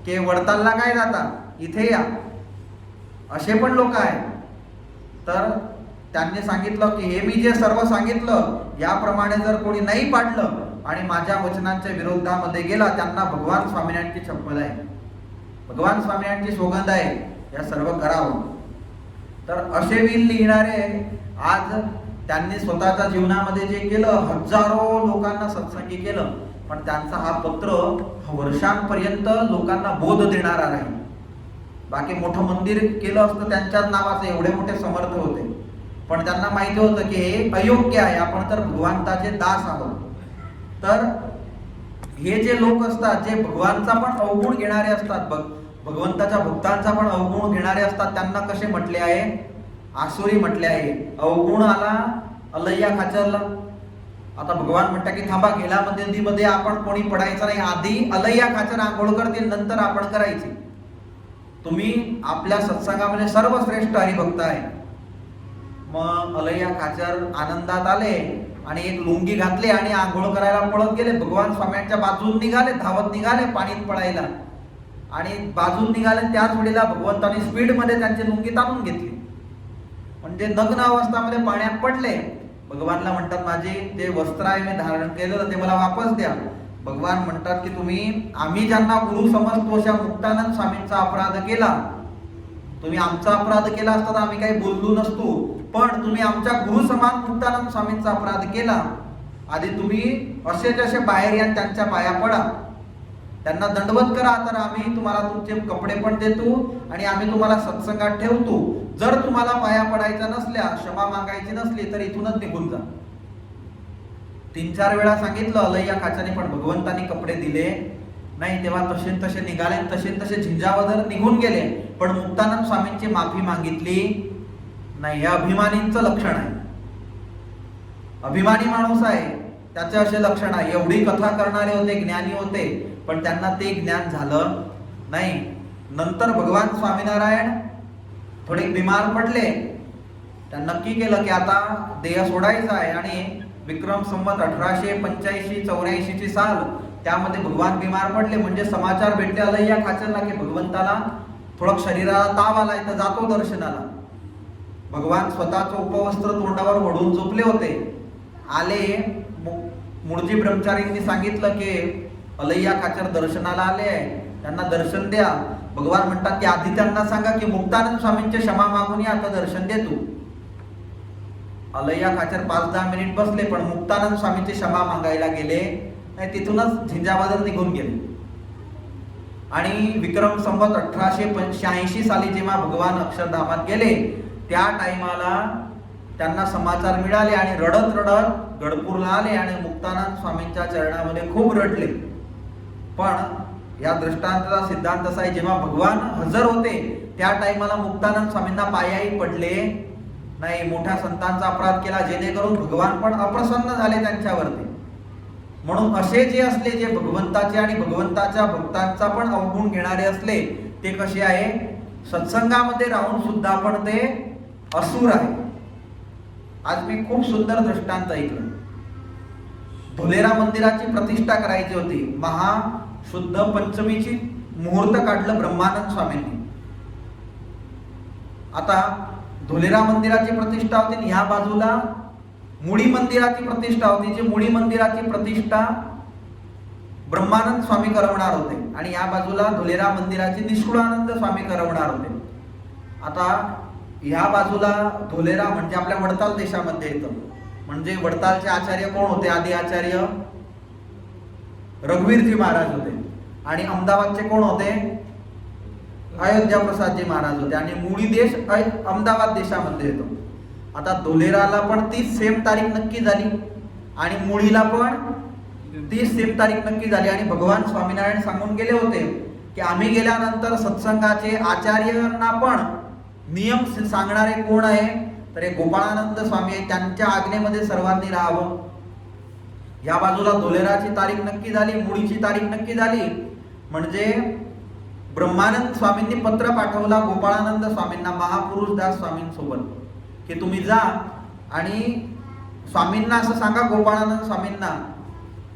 की वडतालला काय जाता, इथे या, असे पण लोक आहेत. तर त्यांनी सांगितलं की हे मी जे सर्व सांगितलं याप्रमाणे जर कोणी नाही पाडलं आणि माझ्या वचनांच्या विरोधामध्ये गेला त्यांना भगवान स्वामीनारायणची शपथ आहे, भगवान स्वामीनारायणची सौगंध आहे, या सर्व करावं. तर असे वीर लिहिणारे आज त्यांनी स्वतःच्या जीवनामध्ये जे केलं, हजारो लोकांना सत्संगी केलं, पण त्यांचा हा पत्र वर्षांपर्यंत लोकांना बोध देणारा राहील. बाकी मोठं मंदिर केलं असतं त्यांच्याच नावाचं, एवढे मोठे समर्थ होते, पण त्यांना माहिती होतं की हे अयोग्य आहे, आपण तर भगवंताचे दास आहोत. तर हे जे लोक असतात जे भगवानचा पण अवगुण घेणारे असतात, भगवंताच्या भक्तांचा पण अवगुण घेणारे असतात, त्यांना कसे म्हटले आहे, आसुरी म्हटले आहे. अवगुण आला अलैया खाचरला, आता भगवान म्हणतात की थांबा, गेल्या नदीमध्ये आपण कोणी पडायचं नाही, आधी अलैया खाचर आंघोळ करतील, नंतर आपण करायची. तुम्ही आपल्या सत्संगामध्ये सर्वश्रेष्ठ हरिभक्त आहे. मग अलैया खाचर आनंदात आले आणि एक लुंगी घातली आणि आंघोळ करायला पळत गेले. भगवान स्वामींच्या बाजून निघाले, धावत निघाले पाणीत पडायला, आणि बाजून निघाले त्याच वेळेला भगवंतांनी स्पीड मध्ये त्यांची लुंगी ताणून घेतली, म्हणजे नग्न अवस्थामध्ये पाण्यात पडले. भगवानला म्हणतात माझे जे वस्त्र आहे मी धारण केलेलं ते मला वापस द्या. भगवान म्हणतात की आम्ही ज्यांना गुरु समजतो अशा मुक्तानंद स्वामींचा अपराध केला, तुम्ही आमचा अपराध केला असता तर आम्ही काही बोललो नसतो, पण तुम्ही आमच्या गुरु समान मुक्तानंद स्वामींचा अपराध केला. आधी तुम्ही असे जसे बाहेर या त्यांच्या पाया पडा, त्यांना दंडवत करा, तर आम्ही तुम्हाला तुमचे कपडे पण देतो आणि आम्ही तुम्हाला सत्संगात ठेवतो. जर तुम्हाला पाया पडायचा नसल्या, क्षमा मागायची नसली, तर इथूनच निघून जा. 3-4 वेळा सांगितलं अलैया खाचाने, पण भगवंतांनी कपडे दिले नाही. तेव्हा तसे निघाले, तसे झिंजावदर निघून गेले, पण मुक्तानंद स्वामींची माफी मागितली नाही. हे अभिमानींचं लक्षण आहे. अभिमानी माणूस आहे त्याचे असे लक्षण आहे. एवढी कथा करणारे होते, ज्ञानी होते, पण त्यांना ते ज्ञान झालं नाही. नंतर भगवान स्वामीनारायण थोडे बिमार पडले. त्यांना नक्की केलं की आता देह सोडायचा आहे, आणि विक्रम संवत 1885-84 ची साल, त्यामध्ये भगवान बिमार पडले. म्हणजे समाचार भेटले अलैया खाचरला की भगवंताला थोडं शरीराला ताव आलाय, तर जातो दर्शनाला. भगवान स्वतःचं उपवस्त्र तोंडावर ओढून झोपले होते. आले, मुळजी ब्रह्मचारींनी सांगितलं की अलैया खाचर दर्शनाला आले आहे, त्यांना दर्शन द्या. भगवान म्हणतात की आधी त्यांना सांगा की मुक्तानंद स्वामींचे क्षमा मागून या, आता दर्शन देतो. अलैया खाचर 5-10 मिनिट बसले, पण मुक्तानंद स्वामींचे क्षमा मागायला गेले नाही, तिथूनच झिंजावादर निघून गेले. आणि विक्रम संवत 1886 साली जेव्हा भगवान अक्षरधामात गेले, त्या टाइमाला त्यांना समाचार मिळाले आणि रडत रडत गडपूरला आले आणि मुक्तानंद स्वामींच्या चरणामध्ये खूप रडले. पण या दृष्टांताचा सिद्धांत असा आहे, जेव्हा भगवान हजर होते त्या टाइमाला मुक्तानंद स्वामींना पायाही पडले नाही. मोठ्या संतांचा अपराध केला, जेणेकरून भगवान पण अप्रसन्न झाले त्यांच्यावरती. म्हणून असे जे असले, जे भगवंताचे आणि भगवंताच्या भक्तांचा पण अवगुण घेणारे असले, ते कसे आहे, सत्संगामध्ये राहून सुद्धा पण ते असुर आहे. आज मी खूप सुंदर दृष्टांत ऐकलं. धुलेरा मंदिराची प्रतिष्ठा करायची होती. महाशुद्ध पंचमीची मुहूर्त काढलं ब्रह्मानंद स्वामींनी. आता धुलेरा मंदिराची प्रतिष्ठा होती, ह्या बाजूला मुळी मंदिराची प्रतिष्ठा होती. जी मुळी मंदिराची प्रतिष्ठा ब्रह्मानंद स्वामी करवणार होते, आणि या बाजूला धुलेरा मंदिराची निष्कुळानंद स्वामी करवणार होते. आता ह्या बाजूला धुलेरा म्हणजे आपल्या वडताल देशामध्ये येतं. म्हणजे वडतालचे आचार्य कोण होते, आदि आचार्य रघुवीरजी महाराज होते, आणि अहमदाबादचे कोण होते, अयोध्या प्रसादजी महाराज होते. आणि मुळी देश अहमदाबाद देशामध्ये येतो. आता धुलेराला पण 30 सेम तारीख नक्की झाली, आणि मुळीला पण 30 सेम तारीख नक्की झाली. आणि भगवान स्वामीनारायण सांगून गेले होते की आम्ही गेल्यानंतर सत्संगाचे आचार्यांना पण नियम सांगणारे कोण आहे, तर हे गोपाळानंद स्वामी आहे. त्यांच्या आज्ञेमध्ये सर्वांनी राहावं. या बाजूला धुलेराची तारीख नक्की झाली, मुळीची तारीख नक्की झाली. म्हणजे ब्रह्मानंद स्वामींनी पत्र पाठवला गोपाळानंद स्वामींना, महापुरुष दास स्वामींसोबत, की तुम्ही जा आणि स्वामींना असं सांगा, गोपाळानंद स्वामींना,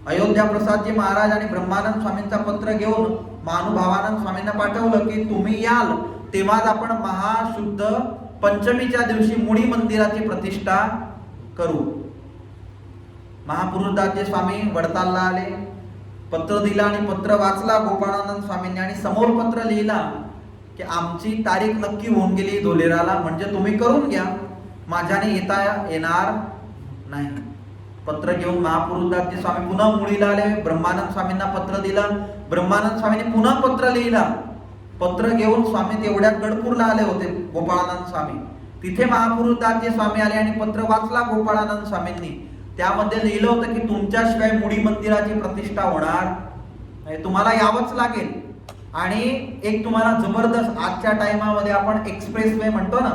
अयोध्या प्रसादजी महाराज आणि ब्रह्मानंद स्वामींचा पत्र घेऊन महानुभावानंद स्वामींना पाठवलं की तुम्ही याल तेव्हाच आपण महाशुद्ध पंचमीच्या दिवशी मुळी मंदिराची प्रतिष्ठा करू. महापुरुष दासजी स्वामी वडतालला आले, पत्र दिला आणि पत्र वाचला गोपाळानंद स्वामींनी, आणि समोर पत्र लिहिला की आमची तारीख नक्की होऊन गेली धुलेराला, म्हणजे तुम्ही करून घ्या, माझ्याने येता येणार नाही. पत्र घेऊन महापुरुष दासजी स्वामी पुन्हा मुळीला आले, ब्रह्मानंद स्वामींना पत्र दिलं. ब्रह्मानंद स्वामींनी पुन्हा पत्र लिहिला. पत्र घेऊन स्वामी तेवढ्यात गडपूरला आले होते गोपाळानंद स्वामी. तिथे महापुरुष दासजी स्वामी आले आणि पत्र वाचला गोपाळानंद स्वामींनी. त्यामध्ये लिहिलं होतं की तुमच्याशिवाय मुळी मंदिराची प्रतिष्ठा होणार नाही, तुम्हाला यावंच लागेल. आणि एक तुम्हाला जबरदस्त, आजच्या टाइमामध्ये आपण एक्सप्रेस वे म्हणतो ना,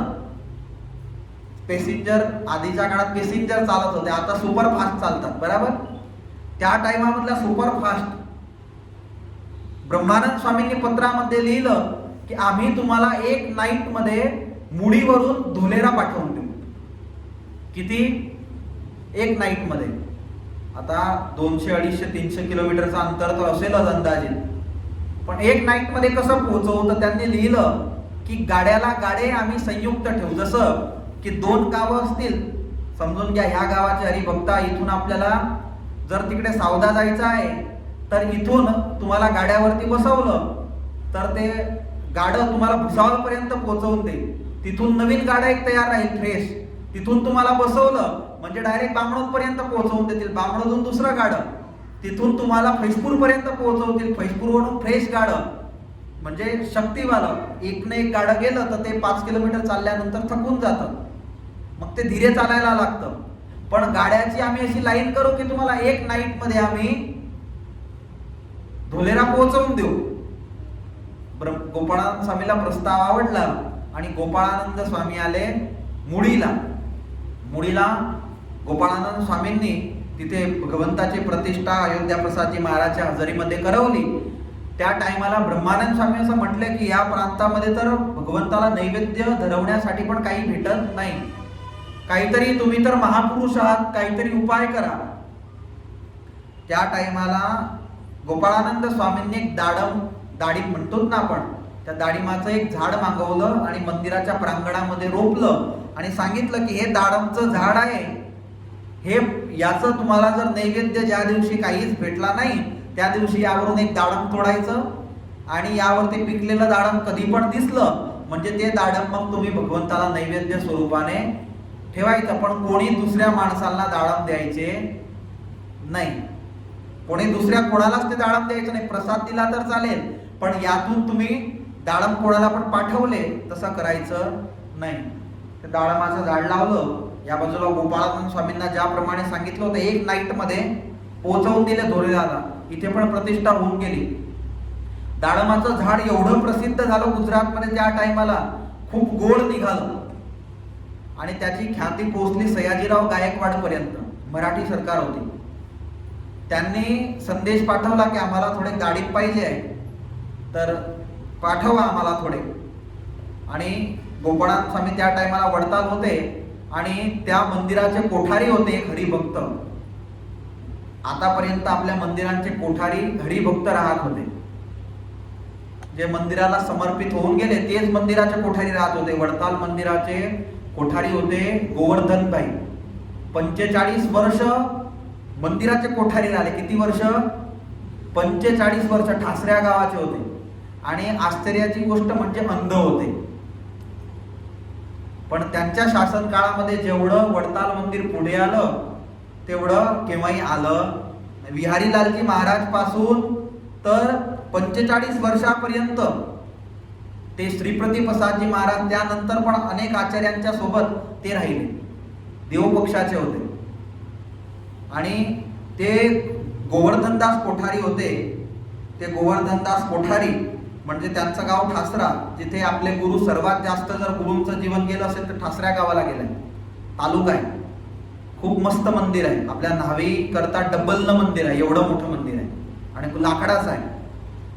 पॅसेंजर, आधीच्या काळात पॅसेंजर चालत होते, आता सुपर फास्ट चालतात, बरोबर. त्या टाइमामधला सुपर फास्ट ब्रह्मानंद स्वामींनी पत्रामध्ये लिहिलं की आम्ही तुम्हाला एक नाईट मध्ये मुडीवरून धोलेरा पाठवून देऊ. किती? एक नाईट मध्ये. आता 200, 250, 300 किलोमीटरचं अंतर तर असेलच अंदाजे, पण एक नाईट मध्ये कसं पोहोचवू? तर त्यांनी लिहिलं की गाड्याला गाडे आम्ही संयुक्त ठेवू. जसं की 2 गावं असतील, समजून घ्या ह्या गावाचे हरिभक्ता, इथून आपल्याला जर तिकडे सावदा जायचं आहे तर इथून तुम्हाला गाड्यावरती बसवलं तर ते गाडं तुम्हाला भुसावळपर्यंत पोहोचवून देईल. तिथून नवीन गाडा एक तयार राहील फ्रेश, तिथून तुम्हाला बसवलं म्हणजे डायरेक्ट बामणोद पर्यंत पोहोचवून देतील. बामणोदून दुसरं गाडं, तिथून तुम्हाला फैजपूर पर्यंत पोहोचवतील. फैजपूरवरून फ्रेश गाडं, म्हणजे शक्तीवालं. एकने एक गाडं गेलं तर ते 5 किलोमीटर चालल्यानंतर थकून जातं, मग ते धीरे चालायला लागतं. पण गाड्याची आम्ही अशी लाईन करू की तुम्हाला एक नाईट मध्ये आम्ही धोलेरा पोहोचवून देऊ. गोपाळानंद स्वामीला प्रस्ताव आवडला आणि गोपाळानंद स्वामी आले मुडीला. गोपाळानंद स्वामींनी तिथे भगवंताची प्रतिष्ठा अयोध्या प्रसादजी महाराजच्या हजेरीमध्ये करवली. त्या टायमाला ब्रह्मानंद स्वामी असं म्हटले की या प्रांतामध्ये तर भगवंताला नैवेद्य धरवण्यासाठी पण काही भेटत नाही, काहीतरी तुम्ही तर महापुरुष आहात, काहीतरी उपाय करा. त्या टायमाला गोपाळानंद स्वामींनी एक दाढी म्हणतो ना आपण, त्या दाढीमाचं एक झाड मागवलं आणि मंदिराच्या प्रांगणामध्ये रोपलं आणि सांगितलं की हे दाडमचं झाड आहे, हे याचं तुम्हाला जर नैवेद्य ज्या दिवशी काहीच भेटला नाही त्या दिवशी यावरून एक दाडम तोडायचं आणि यावरती पिकलेलं दाडम कधी पण दिसलं म्हणजे ते दाडम मग तुम्ही भगवंताला नैवेद्य स्वरूपाने ठेवायचं. पण कोणी दुसऱ्या माणसाला दाडम द्यायचे नाही, कोणी दुसऱ्या कोणालाच ते दाडम द्यायचं नाही. प्रसाद दिला तर चालेल, पण यातून तुम्ही दाडम कोणाला पण पाठवले तसं करायचं नाही. ते दाडमाचं झाड लावलं. या बाजूला गोपाळानंद स्वामींना ज्याप्रमाणे सांगितलं होतं एक नाईट मध्ये पोहोचवून दिले धोलेराला. इथे पण प्रतिष्ठा होऊन गेली. दाडमाचं झाड एवढं प्रसिद्ध झालं गुजरातमध्ये त्या टायमाला, खूप गोड निघालं आणि त्याची ख्याती पोहोचली सयाजीराव गायकवाड पर्यंत. मराठी सरकार होती, त्यांनी संदेश पाठवला की आम्हाला थोडे दाढीक पाहिजे आहे तर पाठवा आम्हाला थोडे. आणि गोपाळानंद स्वामी त्या टायमाला वडताल होते आणि त्या मंदिराचे कोठारी होते एक हरिभक्त. आतापर्यंत आपल्या मंदिरांचे कोठारी हरिभक्त राहत होते, जे मंदिराला समर्पित होऊन गेले तेच मंदिराचे कोठारी राहत होते. वडताल मंदिराचे कोठारी होते गोवर्धनभाई. 45 वर्ष मंदिराचे कोठारी राहिले. किती वर्ष? 45 वर्ष. ठासऱ्या गावाचे होते आणि आश्चर्याची गोष्ट म्हणजे अंध होते. पण त्यांच्या शासन काळामध्ये जेवढं वडताल मंदिर पुढे आलं तेवढं केव्हाही आलं. विहारीलालजी महाराज पासून तर 45 वर्षापर्यंत ते श्रीप्रती प्रसादजी महाराज, त्यानंतर पण अनेक आचार्यांच्या सोबत ते राहिले. देवपक्षाचे होते आणि ते गोवर्धनदास कोठारी होते. ते गोवर्धनदास कोठारी म्हणजे त्यांचं गाव ठासरा, जिथे आपले गुरु सर्वात जास्त जर गुरूंचं जीवन गेलं असेल तर ठासऱ्या गावाला गेलंय. तालुका आहे, खूप मस्त मंदिर आहे. आपल्या न्हावी करता डबल मंदिर आहे, एवढं मोठं मंदिर आहे आणि लाकडाचं आहे.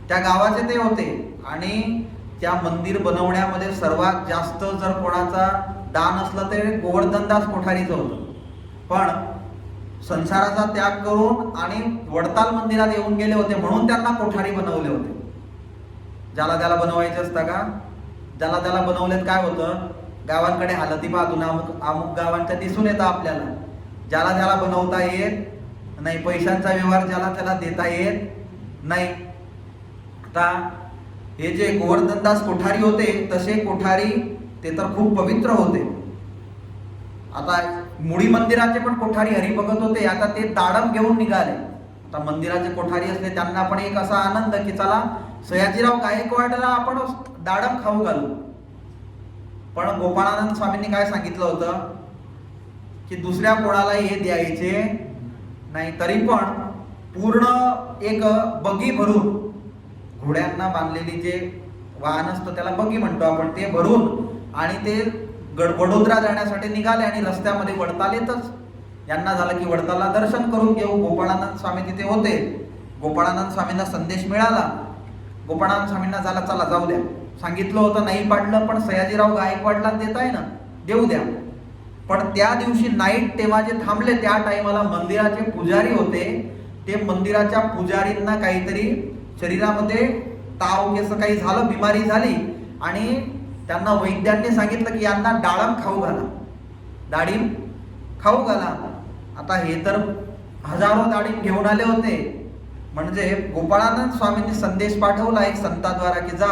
त्या गावाचे ते होते आणि त्या मंदिर बनवण्यामध्ये सर्वात जास्त जर कोणाचा दान असलं तर गोवर्धनदास कोठारीचं होतं. पण संसाराचा त्याग करून आणि वडताल मंदिरात येऊन गेले होते म्हणून त्यांना कोठारी बनवले होते. ज्याला त्याला बनवायचे असतं का? ज्याला त्याला बनवलेत काय होतं, गावांकडे हालती पाहतून अमुक गावांच्या दिसून येतं आपल्याला. ज्याला त्याला बनवता येत नाही, पैशांचा व्यवहार ज्याला त्याला देता येत नाही. आता हे जे गोवर्धनदास कोठारी होते तसे कोठारी ते तर खूप पवित्र होते. आता मुडी मंदिराचे पण कोठारी हरिभगत होते. आता ते दाडम घेऊन निघाले. आता मंदिराचे कोठारी असले त्यांना पण एक असा आनंद की चला सयाजीराव गायकवाडला आपण दाडम खाऊ घालू. पण गोपाळानंद स्वामींनी काय सांगितलं होतं की दुसऱ्या कोणालाही हे द्यायचे नाही. तरी पण पूर्ण एक बगी भरून, घोड्यांना बांधलेली जे वाहन असतं त्याला बगी म्हणतो आपण, ते भरून आणि ते वडोदरा जाण्यासाठी निघाले आणि रस्त्यामध्ये वडताल येतच यांना झालं की वडतालला दर्शन करून घेऊ. गोपाळानंद स्वामी तिथे होते. गोपाळानंद स्वामींना संदेश मिळाला. गोपाळानंद स्वामींना झाला चला जाऊ द्या, सांगितलं होतं नाही पाडलं पण सयाजीराव गायकवाडला देताय ना, देऊ द्या. पण त्या दिवशी नाईट तेव्हा जे थांबले त्या टाइमाला मंदिराचे पुजारी होते. ते मंदिराच्या पुजारींना काहीतरी शरीरामध्ये ताव असं काही झालं, बिमारी झाली आणि त्यांना वैद्यांनी सांगितलं की यांना डाळिंब खाऊ घाला, डाळिंब खाऊ घाला. आता हे तर हजारो डाळिंब घेऊन आले होते. म्हणजे गोपाळानंद स्वामींनी संदेश पाठवला एक संताद्वारा की जा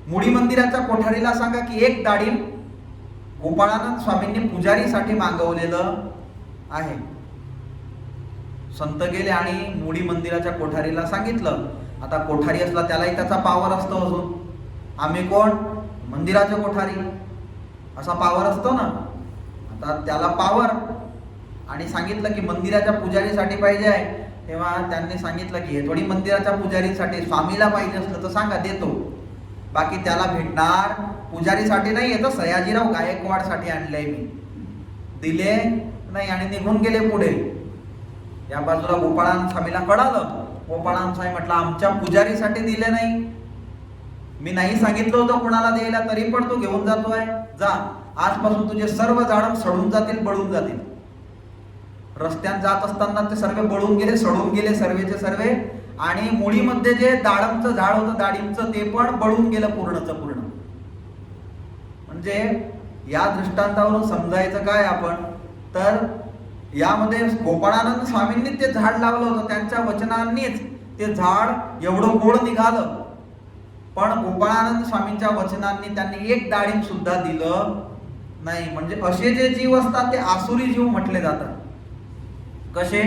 मुडी मंदिराच्या कोठारीला सांगा की एक डाळिंब गोपाळानंद स्वामींनी पुजारीसाठी मागवलेलं आहे. संत गेले आणि मुडी मंदिराच्या कोठारीला सांगितलं. आता कोठारी असला त्यालाही त्याचा पावर असतो. अजून आम्ही कोण, मंदिराचे कोठारी, असा पावर असतो ना. आता त्याला पावर आणि सांगितलं की मंदिराच्या पुजारीसाठी पाहिजे आहे. तेव्हा त्यांनी सांगितलं की हे थोडी मंदिराच्या पुजारीसाठी, स्वामीला पाहिजे असलं तर सांगा देतो, बाकी त्याला भेटणार पुजारीसाठी नाही येतं, सयाजीराव गायकवाडसाठी आणलंय मी. दिले नाही आणि निघून गेले पुढे. या बाजूला गोपाळानंद स्वामीला कळालं. गोपाळानंद स्वामी म्हटलं आमच्या पुजारीसाठी दिले नाही, मी नाही सांगितलं होतं कुणाला द्यायला तरी पण तू घेऊन जातोय. जा, आजपासून तुझे सर्व झाडं सडून जातील, बळून जातील. रस्त्यात जात असताना ते सर्व बळून गेले, सडून गेले सर्वेचे सर्वे. आणि मुळीमध्ये जे डाळिंबचं झाड होतं डाळिंबचं ते पण बळून गेलं पूर्णचं पूर्ण. म्हणजे या दृष्टांतावरून समजायचं काय आपण, तर यामध्ये गोपाळानंद स्वामींनी ते झाड लावलं होतं, त्यांच्या वचनांनीच ते झाड एवढं गोड निघालं. पण गोपाळानंद स्वामींच्या वचनांनी त्यांनी एक डाळिंब सुद्धा दिलं नाही. म्हणजे असे जे जीव असतात ते आसुरी जीव म्हटले जातात. कसे,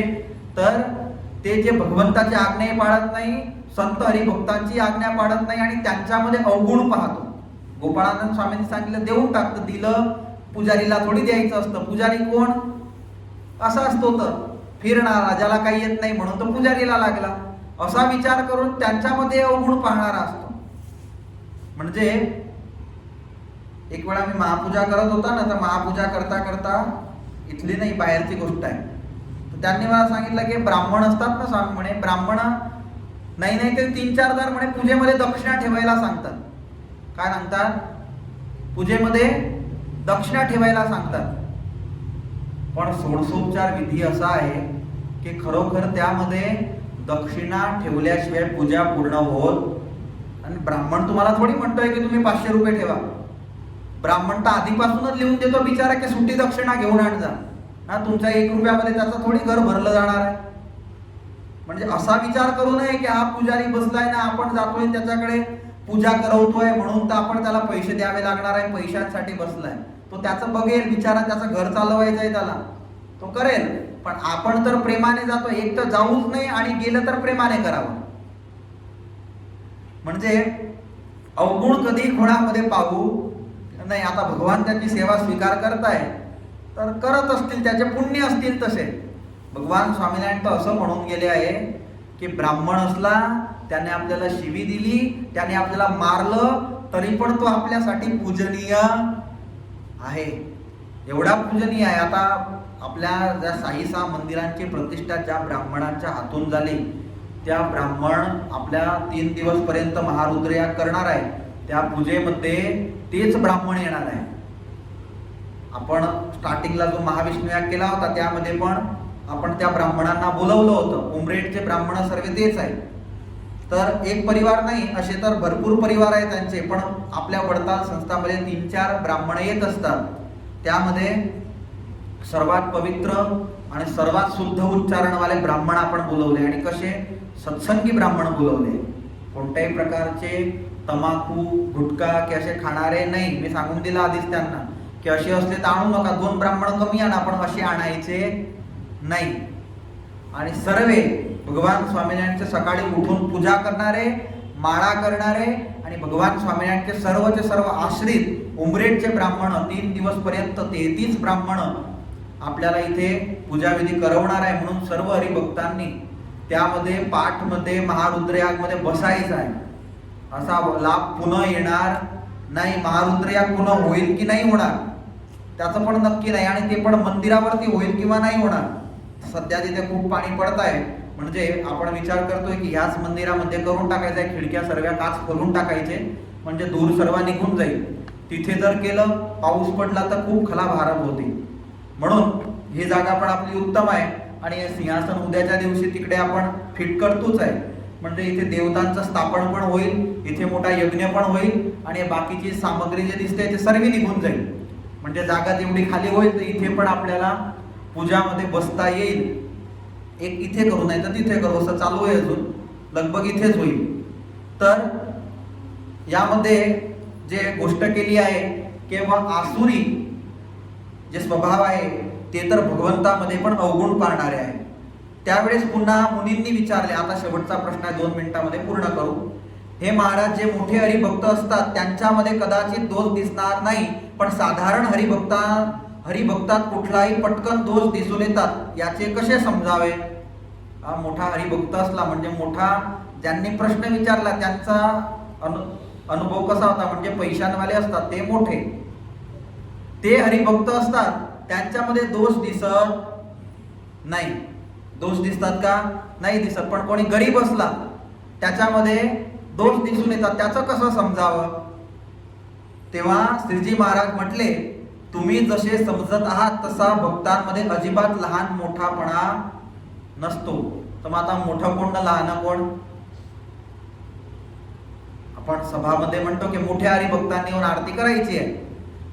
तर ते जे भगवंताची आज्ञा पाळत नाही, संत हरिभक्तांची आज्ञा पाळत नाही आणि त्यांच्यामध्ये अवगुण पाहतो. गोपाळानंद स्वामींनी सांगितलं देऊन टाकतं, दिलं. पुजारीला थोडी द्यायचं असतं. पुजारी कोण असा असतो, तर फिरणारा, ज्याला काही येत नाही म्हणून तो पुजारीला लागला, असा विचार करून त्यांच्यामध्ये अवगुण पाहणारा असतो. म्हणजे एक वेळा मी महापूजा करत होता ना, तर महापूजा करता करता, इथली नाही बाहेरची गोष्ट आहे, तर त्यांनी मला सांगितलं की ब्राह्मण असतात ना स्वामी म्हणे, ब्राह्मण नाही नाही ते 3-4 म्हणे पूजेमध्ये दक्षिणा ठेवायला सांगतात. काय सांगतात, पूजेमध्ये दक्षिणा ठेवायला सांगतात. पण षोडशोपचार विधी असा आहे की खरोखर त्यामध्ये दक्षिणा ठेवल्याशिवाय पूजा पूर्ण होत. आणि ब्राह्मण तुम्हाला थोडी म्हणतोय की तुम्ही 500 रुपये ठेवा. ब्राह्मण तर आधीपासूनच लिहून देतो बिचारा की सुट्टी दक्षिणा घेऊन आण जा. तुमच्या 1 रुपयामध्ये त्याचं थोडी घर भरलं जाणार आहे. म्हणजे असा विचार करू नये की हा पुजारी बसलाय ना, आपण जातोय त्याच्याकडे पूजा करवतोय म्हणून तर आपण त्याला पैसे द्यावे लागणार आहे, पैशांसाठी बसलाय. तो त्याचं बघेल बिचारा, त्याचं घर चालवायचं आहे त्याला, तो करेल. पण आपण तर प्रेमाने जातो. एक तर जाऊच नाही आणि गेलं तर प्रेमाने करावं. म्हणजे अवगुण कधी कोणामध्ये पाहू नाही. आता भगवान त्याची सेवा स्वीकार करताय तर करत असतील, त्याचे पुण्य असतील तसे. भगवान स्वामीनारायण तर असं म्हणून गेले आहे की ब्राह्मण असला, त्याने आपल्याला शिवी दिली, त्याने आपल्याला मारलं, तरी पण तो आपल्यासाठी पूजनीय आहे. एवढा पूजनीय आहे. आता आपल्या ज्या साईसा मंदिरांची प्रतिष्ठा ज्या ब्राह्मणांच्या हातून झाली, त्या ब्राह्मण आपल्या 3 दिवस पर्यंत महारुद्रयाग करणार आहे. त्या पूजेमध्ये तेच ब्राह्मण येणार आहे. आपण स्टार्टिंगला जो महाविष्णू याग केला होता त्यामध्ये पण आपण त्या ब्राह्मणांना बोलवलं होतं. उमरेडचे ब्राह्मण सर्व तेच आहे. तर एक परिवार नाही, असे तर भरपूर परिवार आहेत त्यांचे. पण आपल्या वडताल संस्थामध्ये 3-4 ब्राह्मण येत असतात. त्यामध्ये सर्वात पवित्र आणि सर्वात शुद्ध उच्चारणवाले ब्राह्मण आपण बोलवले. आणि कसे, सत्संगी ब्राह्मण बोलवले. कोणत्याही प्रकारचे तमाखू गुटखा की असे खाणारे नाही. मी सांगून दिला आधीच त्यांना की असे असले तर आणू नका, 2 ब्राह्मण कमी आणा, पण असे आणायचे नाही. आणि सर्वे भगवान स्वामीनारायणचे सकाळी उठून पूजा करणारे, माळा करणारे आणि भगवान स्वामीनारायणचे सर्वचे सर्व आश्रित उमरेडचे ब्राह्मण 3 दिवस पर्यंत 33 ब्राह्मण आपल्याला इथे पूजाविधी करवणार आहे. म्हणून सर्व हरिभक्तांनी त्यामध्ये पाठमध्ये महारुद्रयागमध्ये बसायचं आहे. असा लाभ पुन्हा येणार नाही. महारुद्रयाग पुन्हा होईल की नाही होणार त्याचं पण नक्की नाही, आणि ते पण मंदिरावरती होईल किंवा नाही होणार. सध्या तिथे खूप पाणी पडत आहे, म्हणजे आपण विचार करतोय की ह्याच मंदिरामध्ये करून टाकायचं आहे, खिडक्या सर्व काच खोलून टाकायचे, म्हणजे दूर सर्व निघून जाईल. तिथे जर केलं, पाऊस पडला तर खूप खलाभारप होते. म्हणून ही जागा पण आपली उत्तम आहे, आणि हे सिंहासन उद्याच्या दिवशी तिकडे आपण फिट करतोच आहे. म्हणजे इथे देवतांचं स्थापन पण होईल, इथे मोठा यज्ञ पण होईल, आणि बाकीची सामग्री जे दिसते ते सर्व निघून जाईल. म्हणजे जागा तेवढी खाली होईल, तर इथे पण आपल्याला पूजामध्ये बसता येईल. एक इथे करू, नाही तर तिथे करू, असं चालू आहे. अजून लगभग इथेच होईल. तर यामध्ये जे गोष्ट केली आहे किंवा आसुरी जे स्वभाव आहे ते तर भगवंतामध्ये पण अवगुण पाळणारे आहे. त्यावेळेस पुन्हा मुनींनी विचारले, आता शेवटचा प्रश्न आहे, 2 मिनिटांमध्ये पूर्ण करू. हे महाराज, जे मोठे हरिभक्त असतात त्यांच्यामध्ये कदाचित दोष दिसणार नाही, पण साधारण हरिभक्तात कुठलाही पटकन दोष दिसून येतात, याचे कसे समजावे? मोठा हरिभक्त असला म्हणजे मोठा, ज्यांनी प्रश्न विचारला त्यांचा अनुभव कसा होता, म्हणजे पैशांवाले असतात ते मोठे, ते हरिभक्त असतात, त्यांच्यामध्ये दोष दिसत नाही. दोष दिसतात का? नाही दिसत. पण कोणी गरीब असला त्याच्यामध्ये दोष दिसून येतात, त्याचं कसं समजावं? तेव्हा श्रीजी महाराज म्हटले, तुम्ही जसे समजत आहात तसा भक्तांमध्ये अजिबात लहान मोठापणा नसतो. तर मग आता मोठं कोण ना लहान कोण? आपण सभामध्ये म्हणतो की मोठ्या हरिभक्तांनी येऊन आरती करायची आहे,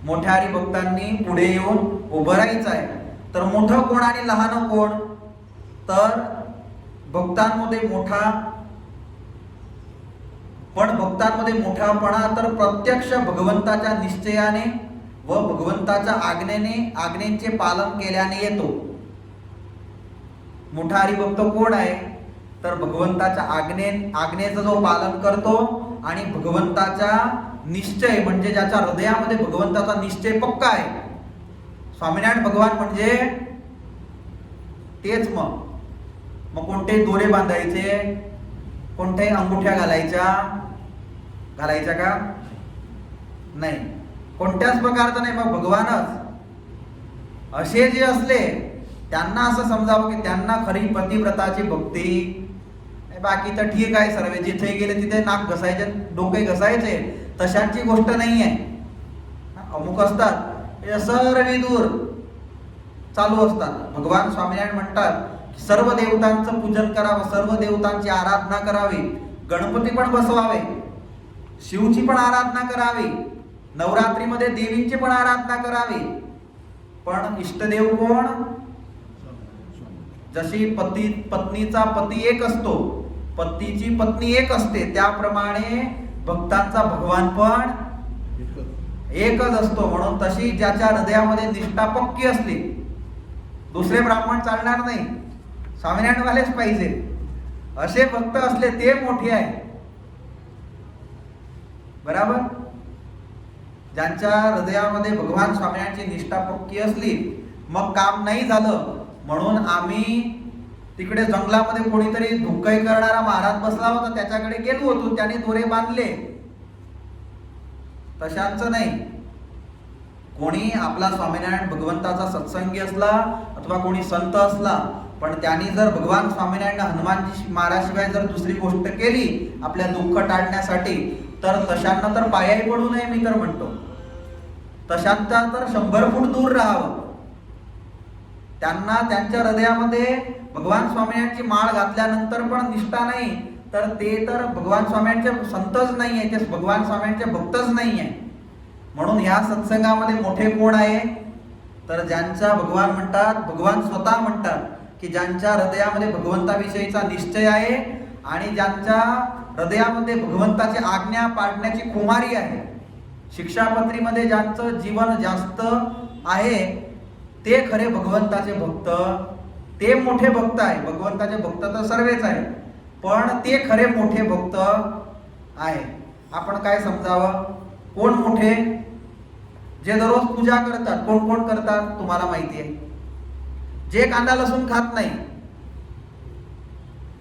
मोठ्या हरिभक्तांनी पुढे येऊन उभं राहायचं आहे. तर मोठं कोण आणि लहान कोण? तर भक्तांमध्ये मोठा, पण भक्तांमध्ये मोठापणा तर प्रत्यक्ष भगवंताच्या निश्चयाने व भगवंताच्या आज्ञेचे पालन केल्याने येतो. मोठा हरिभक्त कोण आहे? तर भगवंताच्या आज्ञेचं जो पालन करतो आणि भगवंताचा निश्चय, म्हणजे ज्याच्या हृदयामध्ये भगवंताचा निश्चय पक्का आहे. स्वामीनारायण भगवान म्हणजे तेच. मग कोणते दोरे बांधायचे, कोणते अंगुठ्या घालायच्या का? नाही, कोणत्याच प्रकारचं नाही. मग भगवानच असे जे असले त्यांना असं समजावं की त्यांना खरी पतिव्रताची भक्ती. बाकी तर ठीक आहे, सर्व जिथे गेले तिथे नाक घसायचे, डोके घसायचे, तशांची गोष्ट नाही आहे. अमुक असतात सर्व दूर चालू असतात. भगवान स्वामीनारायण म्हणतात सर्व देवतांचं पूजन करावं, सर्व देवतांची आराधना करावी, गणपती पण बसवावे, शिवची पण आराधना करावी, नवरात्रीमध्ये देवींची पण आराधना करावी. पण इष्टदेव कोण? जशी पत्नीचा पती एक असतो, पतीची पत्नी एक असते, त्याप्रमाणे भक्तांचा भगवान पण एकच असतो. म्हणून तशी ज्याच्या हृदयामध्ये निष्ठा पक्की असली, दुसरे ब्राह्मण चालणार नाही, स्वामीनारायणवालेच पाहिजे, असे भक्त असले ते मोठे आहे. बराबर? ज्यांच्या हृदयामध्ये भगवान स्वामीनारायणची निष्ठा पक्की असली, मग काम नाही झालं म्हणून आम्ही तिकडे जंगलामध्ये कोणीतरी धुक्काई करणारा महाराज बसला होता, त्याच्याकडे गेलो होतो, त्याने दोरे बांधले, तशांचं नाही. कोणी आपला स्वामीनारायण भगवंताचा सत्संगी असला अथवा कोणी संत असला, पण त्यांनी जर भगवान स्वामीनारायण हनुमानजी महाराजशिवाय जर दुसरी गोष्ट केली आपल्या दुःख टाळण्यासाठी, तर तशांना तर पायाही पडू नये. मी तर म्हणतो तशांचा तर 100 फूट दूर राहावं. त्यांना त्यांच्या हृदयामध्ये भगवान स्वामीनारायणची माळ घातल्यानंतर पण निष्ठा नाही, तर ते तर भगवान स्वामीनारायणचे संतच नाही आहे, ते भगवान स्वामीनारायणचे भक्तच नाही आहे. म्हणून ह्या सत्संगामध्ये मोठे कोण आहे? तर ज्यांचा भगवान म्हणतात, भगवान स्वतः म्हणतात की ज्यांच्या हृदयामध्ये भगवंताविषयीचा निश्चय आहे आणि ज्यांच्या हृदयामध्ये भगवंताची आज्ञा पाळण्याची खुमारी आहे, शिक्षापत्रीमध्ये ज्यांचं जीवन जास्त आहे, ते खरे भगवंताचे भक्त, ते मोठे भक्त आहे. भगवंताचे भक्त तर सर्वच आहे, पण ते खरे मोठे भक्त आहे. आपण काय समजावं? कोण मोठे? जे दररोज पूजा करतात. कोण कोण करतात तुम्हाला माहिती आहे? जे कांदा लसूण खात नाही,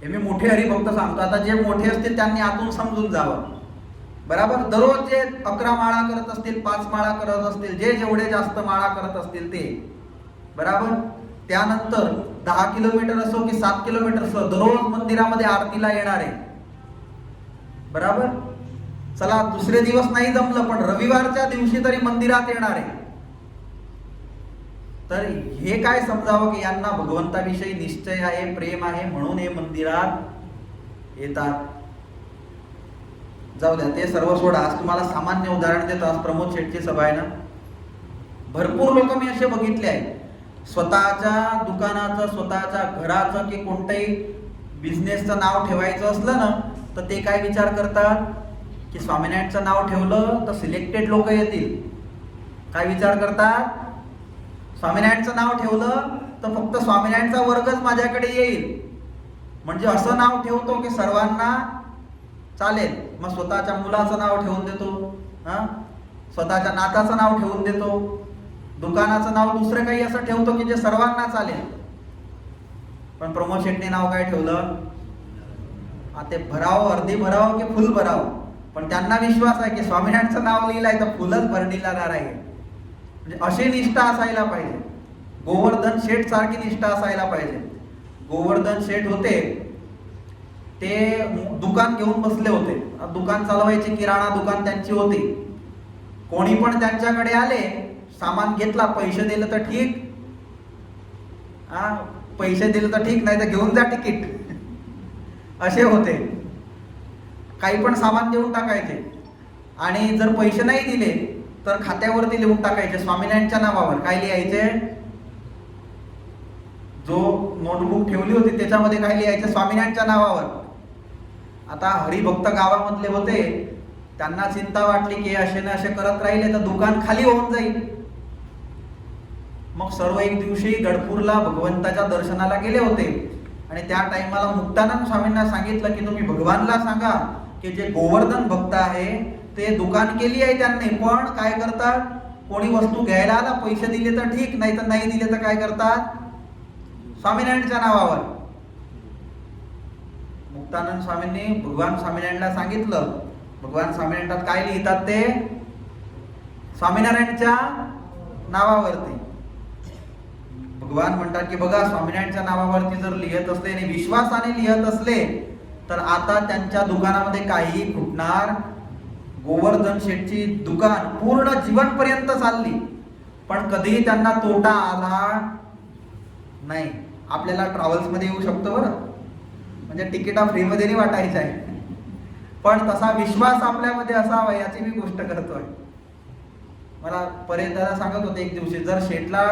हे मी मोठे हरिभक्त सांगतो. आता जे मोठे असतील त्यांनी आतून समजून जावं. बराबर. दररोज जे 11 माळा करत असतील, 5 माळा करत असतील, जे जेवढे जास्त माळा करत असतील ते, बराबर. त्यानंतर 10 किलोमीटर असो की 7 किलोमीटर असो, दररोज मंदिरामध्ये आरतीला येणार आहे, बराबर. चला दुसरे दिवस नाही जमलं पण रविवारच्या दिवशी तरी मंदिरात येणार आहे. तर हे काय समजावं की यांना भगवंताविषयी निश्चय आहे, प्रेम आहे, म्हणून हे मंदिरात येतात. जाऊ द्या, ते सर्व सोडा. आज तुम्हाला सामान्य उदाहरण देतो. आज प्रमोद शेठची सभा आहे ना. भरपूर लोक मी असे बघितले आहेत, स्वतःच्या दुकानाचं, स्वतःच्या घराचं की कोणत्याही बिझनेसचं नाव ठेवायचं असलं ना, तर ते काय विचार करतात की स्वामीनारायणचं नाव ठेवलं तर सिलेक्टेड लोक येतील. काय विचार करतात? स्वामीनारायणचं नाव ठेवलं तर फक्त स्वामीनारायणचा वर्गच माझ्याकडे येईल, म्हणजे असं नाव ठेवतो की सर्वांना चालेल. मग स्वतःच्या मुलाचं नाव ठेवून देतो, स्वतःच्या नाताचं नाव ठेवून देतो, दुकानाचं नाव दुसरं काही असं ठेवतो की जे सर्वांना चालेल. पण प्रमोद शेट्टी नाव काय ठेवलं? ते भराव, अर्धी भराव की फुल भराव. पण त्यांना विश्वास आहे की स्वामीनारायणचं नाव लिहिलंय तर फुलच भरणीला जाणार आहे. म्हणजे अशी निष्ठा असायला पाहिजे. गोवर्धन शेठ सारखी निष्ठा असायला पाहिजे. गोवर्धन शेठ होते, ते दुकान घेऊन बसले होते. दुकान चालवायचे, किराणा दुकान त्यांची होती. कोणी पण त्यांच्याकडे आले, सामान घेतला, पैसे दिले तर ठीक, पैसे दिले तर ठीक, नाही तर घेऊन जा तिकीट, असे होते. काही पण सामान देऊन टाकायचे आणि जर पैसे नाही दिले तर खात्यावरती लिहून टाकायचे स्वामीनारायणच्या नावावर. काय लिहायचे? जो नोटबुक ठेवली होती त्याच्यामध्ये काय लिहायचे? स्वामीनारायणच्या नावावर. आता हरिभक्त गावामधले होते, त्यांना चिंता वाटली की असे ना असे करत राहिले तर दुकान खाली होऊन जाईल. मग सर्व एक दिवशी गडपूरला भगवंताच्या दर्शनाला गेले होते आणि त्या टाइमाला मुक्तानंद स्वामींना सांगितलं की तुम्ही भगवानला सांगा की जे गोवर्धन भक्त आहे ते दुकान केली आहे त्यांनी, पण काय करतात, कोणी वस्तू घ्यायला आला, पैसे दिले तर ठीक, नाही तर नाही दिले तर काय करतात? स्वामीनारायणच्या नावावर. मुक्तानंद स्वामींनी भगवान स्वामीनारायणला सांगितलं. भगवान स्वामीनारायणात काय लिहितात? ते स्वामीनारायणच्या नावावरती. भगवान म्हणतात की बघा, स्वामीनारायणच्या नावावरती जर लिहित असले आणि विश्वासाने लिहित असले तर आता त्यांच्या दुकानामध्ये काहीही फुटणार. गोवर्धन शेठची दुकान पूर्ण जीवनपर्यंत चालली पण कधीही त्यांना तोटा आला नाही. आपल्याला ट्रॅव्हल्स मध्ये येऊ शकतो बरं, म्हणजे तिकिटा फ्री मध्ये नाही वाटायचं आहे, पण तसा विश्वास आपल्यामध्ये असावा याची मी गोष्ट करतोय. मला पर्यंतला सांगत होते एक दिवशी, जर शेठला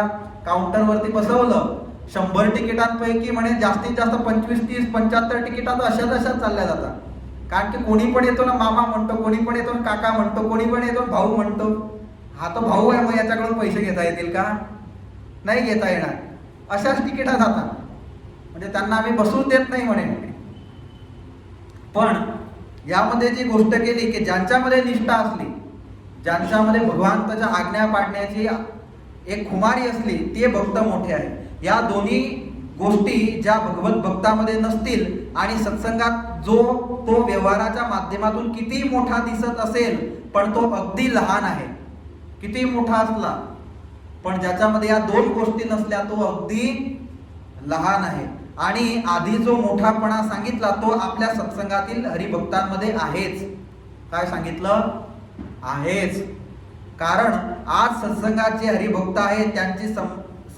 काउंटरवरती बसवलं 100 तिकिटांपैकी म्हणे जास्तीत जास्त 25, 30, 75 तिकिटा तर अशाच चालल्या जातात. कारण की कोणी पण येतो ना मामा म्हणतो, कोणी पण येतो ना काका म्हणतो, कोणी पण येतो ना भाऊ म्हणतो. हा तो भाऊ आहे, मग याच्याकडून पैसे घेता येतील का? नाही घेता येणार. अशाच तिकिटा जातात, म्हणजे त्यांना आम्ही बसू देत नाही म्हणे. पण यामध्ये जी गोष्ट केली की ज्यांच्यामध्ये निष्ठा असली, ज्यांच्यामध्ये भगवंताच्या आज्ञा पाळण्याची एक खुमारी असली, ते भक्त मोठे आहे. या दोन्ही गोष्टी ज्या भगवत भक्तामध्ये नसतील आणि सत्संगात जो तो व्यवहाराच्या माध्यमातून किती मोठा दिसत असेल पण तो अगदी लहान आहे, किती मोठा असला पण ज्याच्यामध्ये या दोन गोष्टी नसल्या तो अगदी लहान आहे. आणि आधी जो मोठापणा सांगितला तो आपल्या सत्संगातील हरिभक्तांमध्ये आहेच. काय सांगितलं? आहेच. कारण आज सत्संगात जे हरिभक्त आहेत त्यांची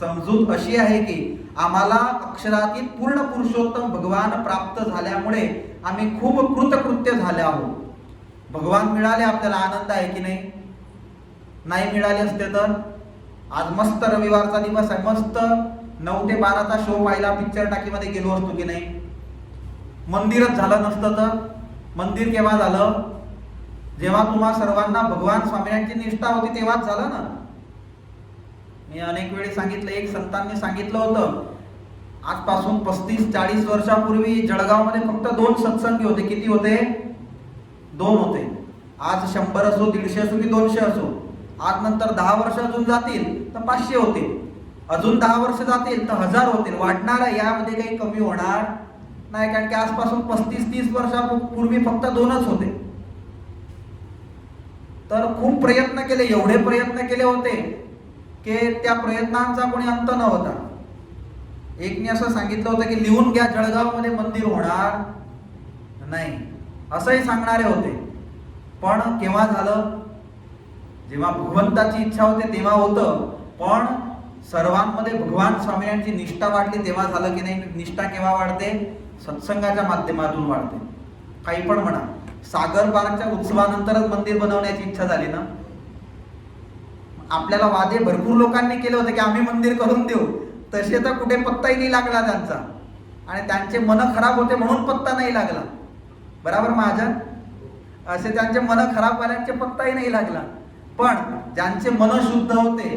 समजूत अशी आहे की आम्हाला अक्षरातील पूर्ण पुरुषोत्तम भगवान प्राप्त झाल्यामुळे आम्ही खूप कृतकृत्य झाले आहोत. भगवान मिळाले, आपल्याला आनंद आहे की नाही? नाही मिळाले असते तर आज मस्त रविवारचा दिवस आहे, मस्त 9 ते 12चा शो पाहिला, पिक्चर टाकीमध्ये गेलो असतो की नाही? मंदिरच झालं नसतं तर मंदिर केव्हा झालं? जेव्हा तुम्हा सर्वांना भगवान स्वामींची निष्ठा होती तेव्हाच झालं ना. मी अनेक वेळी सांगितलं, एक संतांनी सांगितलं होतं, आजपासून 35-40 वर्षापूर्वी जळगावमध्ये फक्त 2 सत्संगी होते. किती होते? 2 होते. आज 100 असो, 150 असो की 200 असो, आज नंतर 10 वर्ष अजून जातील तर 500 होतील, अजून 10 वर्ष जातील तर 1000 होतील. वाढणार आहे, यामध्ये काही कमी होणार नाही. कारण की आजपासून 35-30 वर्षापूर्वी फक्त 2च होते. तर खूप प्रयत्न केले, एवढे प्रयत्न केले होते की त्या प्रयत्नांचा कोणी अंत नव्हता. एकने असं सांगितलं होतं की लिहून घ्या, जळगावमध्ये मंदिर होणार नाही, असंही सांगणारे होते. पण केव्हा झालं? जेव्हा भगवंताची इच्छा होते तेव्हा होतं. पण सर्वांमध्ये भगवान स्वामींची निष्ठा वाढली तेव्हा झालं की नाही? निष्ठा केव्हा वाढते? सत्संगाच्या माध्यमातून वाढते. काही पण म्हणा, सागर पार्कच्या उत्सवानंतरच मंदिर बनवण्याची इच्छा झाली ना. आपल्याला वादे भरपूर लोकांनी केले होते की आम्ही मंदिर करून देऊ, तसे तर कुठे पत्ताही नाही लागला त्यांचा. आणि त्यांचे मन खराब होते म्हणून पत्ता नाही लागला. बराबर महाजन? असे त्यांचे मन खराब वाल्यांचे पत्ताही नाही लागला. पण ज्यांचे मन शुद्ध होते,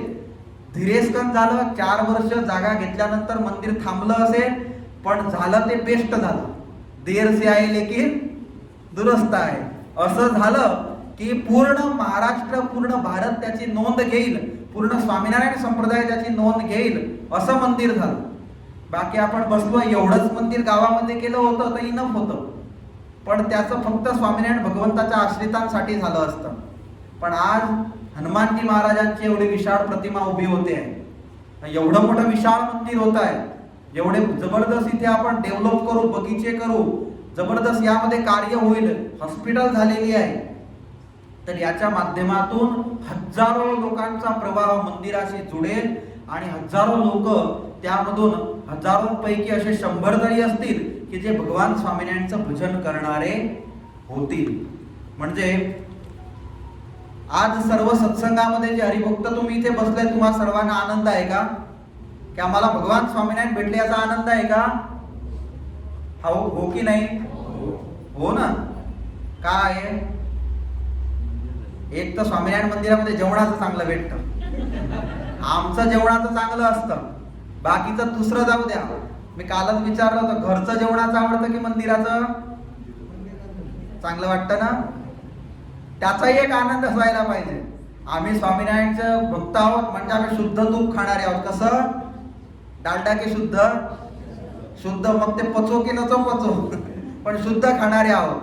धीरेस्कन झालं, 4 वर्ष जागा घेतल्यानंतर मंदिर थांबलं असेल, पण झालं ते बेस्ट झालं. देर से आहे लेकिन दुरुस्त आहे. असं झालं की पूर्ण महाराष्ट्र, पूर्ण भारत त्याची नोंद घेईल, पूर्ण स्वामीनारायण संप्रदाय त्याची नोंद घेईल, असं मंदिर झालं. बाकी आपण बसलो, एवढंच मंदिर गावामध्ये केलं होतं तर इनफ होतं. पण त्याचं फक्त स्वामीनारायण भगवंताच्या आश्रितांसाठी झालं असतं. पण आज हनुमानजी महाराजांची एवढी विशाळ प्रतिमा उभी होते आहे, एवढं मोठं विशाळ मंदिर होत आहे, एवढे जबरदस्त इथे आपण डेव्हलप करू, बगीचे करू, जबरदस्त यामध्ये कार्य होईल, हॉस्पिटल झालेली आहे. तर याच्या माध्यमातून हजारो लोकांचा प्रवाह मंदिराशी जुडेल आणि हजारो लोक त्यामधून, हजारोंपैकी असे 100 तरी असतील की जे भगवान स्वामीनारायणचं भजन करणारे होतील. म्हणजे आज सर्व सत्संगामध्ये जे हरिभक्त तुम्ही इथे बसले, तुम्हा सर्वांना आनंद आहे का? की आम्हाला भगवान स्वामीनारायण भेटले याचा आनंद आहे का? हो की नाही? हो ना. काय आहे? एक तर स्वामीनारायण मंदिरामध्ये जेवणाचं चांगलं भेटतं, आमचं जेवणाचं चांगलं असतं, बाकीचं दुसरं जाऊ द्या. मी कालच विचारलं होतं, घरचं जेवणाचं आवडतं की मंदिराचं? चांगलं वाटतं ना. त्याचाही एक आनंद व्हायला पाहिजे. आम्ही स्वामीनारायणचं भक्त आहोत म्हणजे आम्ही शुद्ध तूप खाणारे आहोत. कसं? डालडा की शुद्ध? शुद्ध. मग ते पचो की नचो पचो, पण शुद्ध खाणारे आहोत.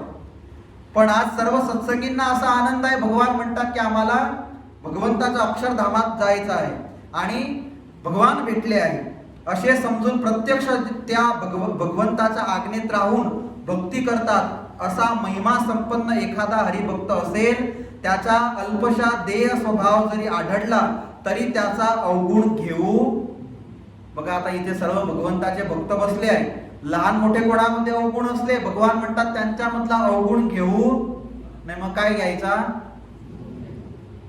पण आज सर्व सत्संगींना असा आनंद आहे, भगवान म्हणतात की आम्हाला भगवंताच्या अक्षरधामात जायचं आहे आणि भगवान भेटले आहे, असे समजून प्रत्यक्ष त्या भगवंताच्या आज्ञेत राहून भक्ती करतात. असा महिमा संपन्न एखादा हरिभक्त असेल, त्याचा अल्पशा देह स्वभाव जरी आढळला तरी त्याचा अवगुण घेऊ. बघा आता इथे सर्व भगवंताचे भक्त बसले आहे, लहान मोठे कोणामध्ये अवगुण असले, भगवान म्हणतात त्यांच्यामधला अवगुण घेऊ नाही. मग काय घ्यायचा?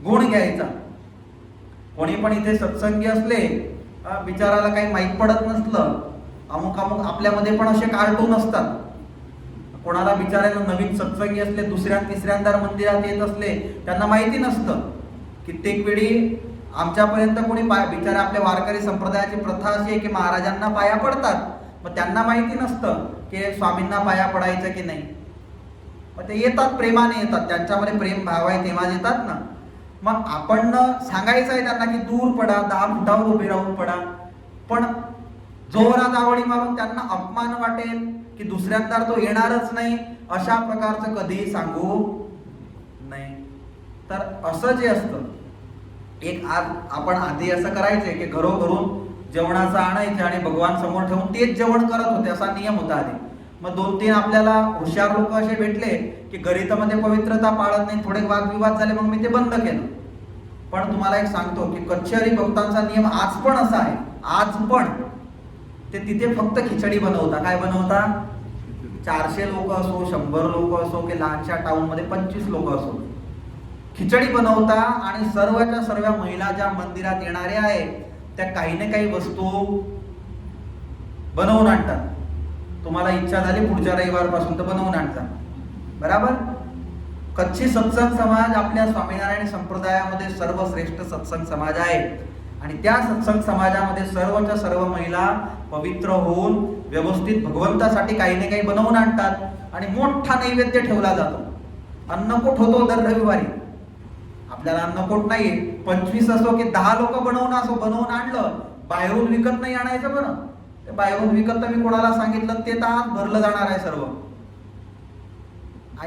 गुण घ्यायचा. कोणी पण इथे सत्संगी असले, बिचाराला काही माहीत पडत नसलं, अमुक अमुक आपल्यामध्ये पण असे कार्टून असतात, कोणाला बिचारायला नवीन सत्संगी असले, दुसऱ्या तिसऱ्यांदा मंदिरात येत असले, त्यांना माहिती नसतं. कित्येक वेळी आमच्यापर्यंत कोणी बिचारा, आपल्या वारकरी संप्रदायाची प्रथा अशी आहे की महाराजांना पाया पडतात, मग त्यांना माहिती नसतं की स्वामींना पाया पडायचं की नाही. मग ते येतात, प्रेमाने येतात, त्यांच्यामध्ये प्रेम भाव आहे तेव्हा येतात ना. मग आपण सांगायचं आहे त्यांना की दूर पडा, 10 फुटावर उभे राहून पडा. पण जोरात आवडी मारून त्यांना अपमान वाटेल की दुसऱ्यांदा तो येणारच नाही, अशा प्रकारचं कधीही सांगू नाही. तर असं जे असतं, एक आज आपण आधी असं करायचंय की घरोघरून जेवणाचं आणायचे आणि भगवान समोर ठेवून तेच जेवण करत होते, असा नियम होता आधी. मग 2-3 आपल्याला हुशार लोक असे भेटले की घरी तर मध्ये पवित्रता पाळत नाही, थोडे वादविवाद झाले, मग मी ते बंद केलं. पण तुम्हाला एक सांगतो की कच्चे हरिभक्तांचा नियम आज पण असा आहे, आज पण ते तिथे फक्त खिचडी बनवता. काय बनवता? 400 लोक असो, 100 लोक असो, की लहानशा टाउन मध्ये 25 लोक असो, खिचडी बनवता. आणि सर्वच्या सर्व महिला ज्या मंदिरात येणाऱ्या आहेत त्या काही ना काही वस्तू बनवून आणतात. तुम्हाला इच्छा झाली पुढच्या रविवारपासून तर बनवून आणता. बराबर? कच्ची सत्संग समाज आपल्या स्वामीनारायण संप्रदायामध्ये सर्वश्रेष्ठ सत्संग समाज आहे. आणि त्या सत्संग समाजामध्ये सर्वच्या सर्व महिला पवित्र होऊन व्यवस्थित भगवंतासाठी काही ना काही बनवून आणतात आणि मोठा नैवेद्य ठेवला जातो. अन्नकूट होतो दर रविवारी. आपल्याला अन्नकूट नाही, 25 असो की 10 लोक बनवून असो, बनवून आणलं, बाहेरून विकत नाही आणायचं. बरं, ते बाहेरून विकत तर मी कोणाला सांगितलं ते तर आज भरलं जाणार आहे सर्व.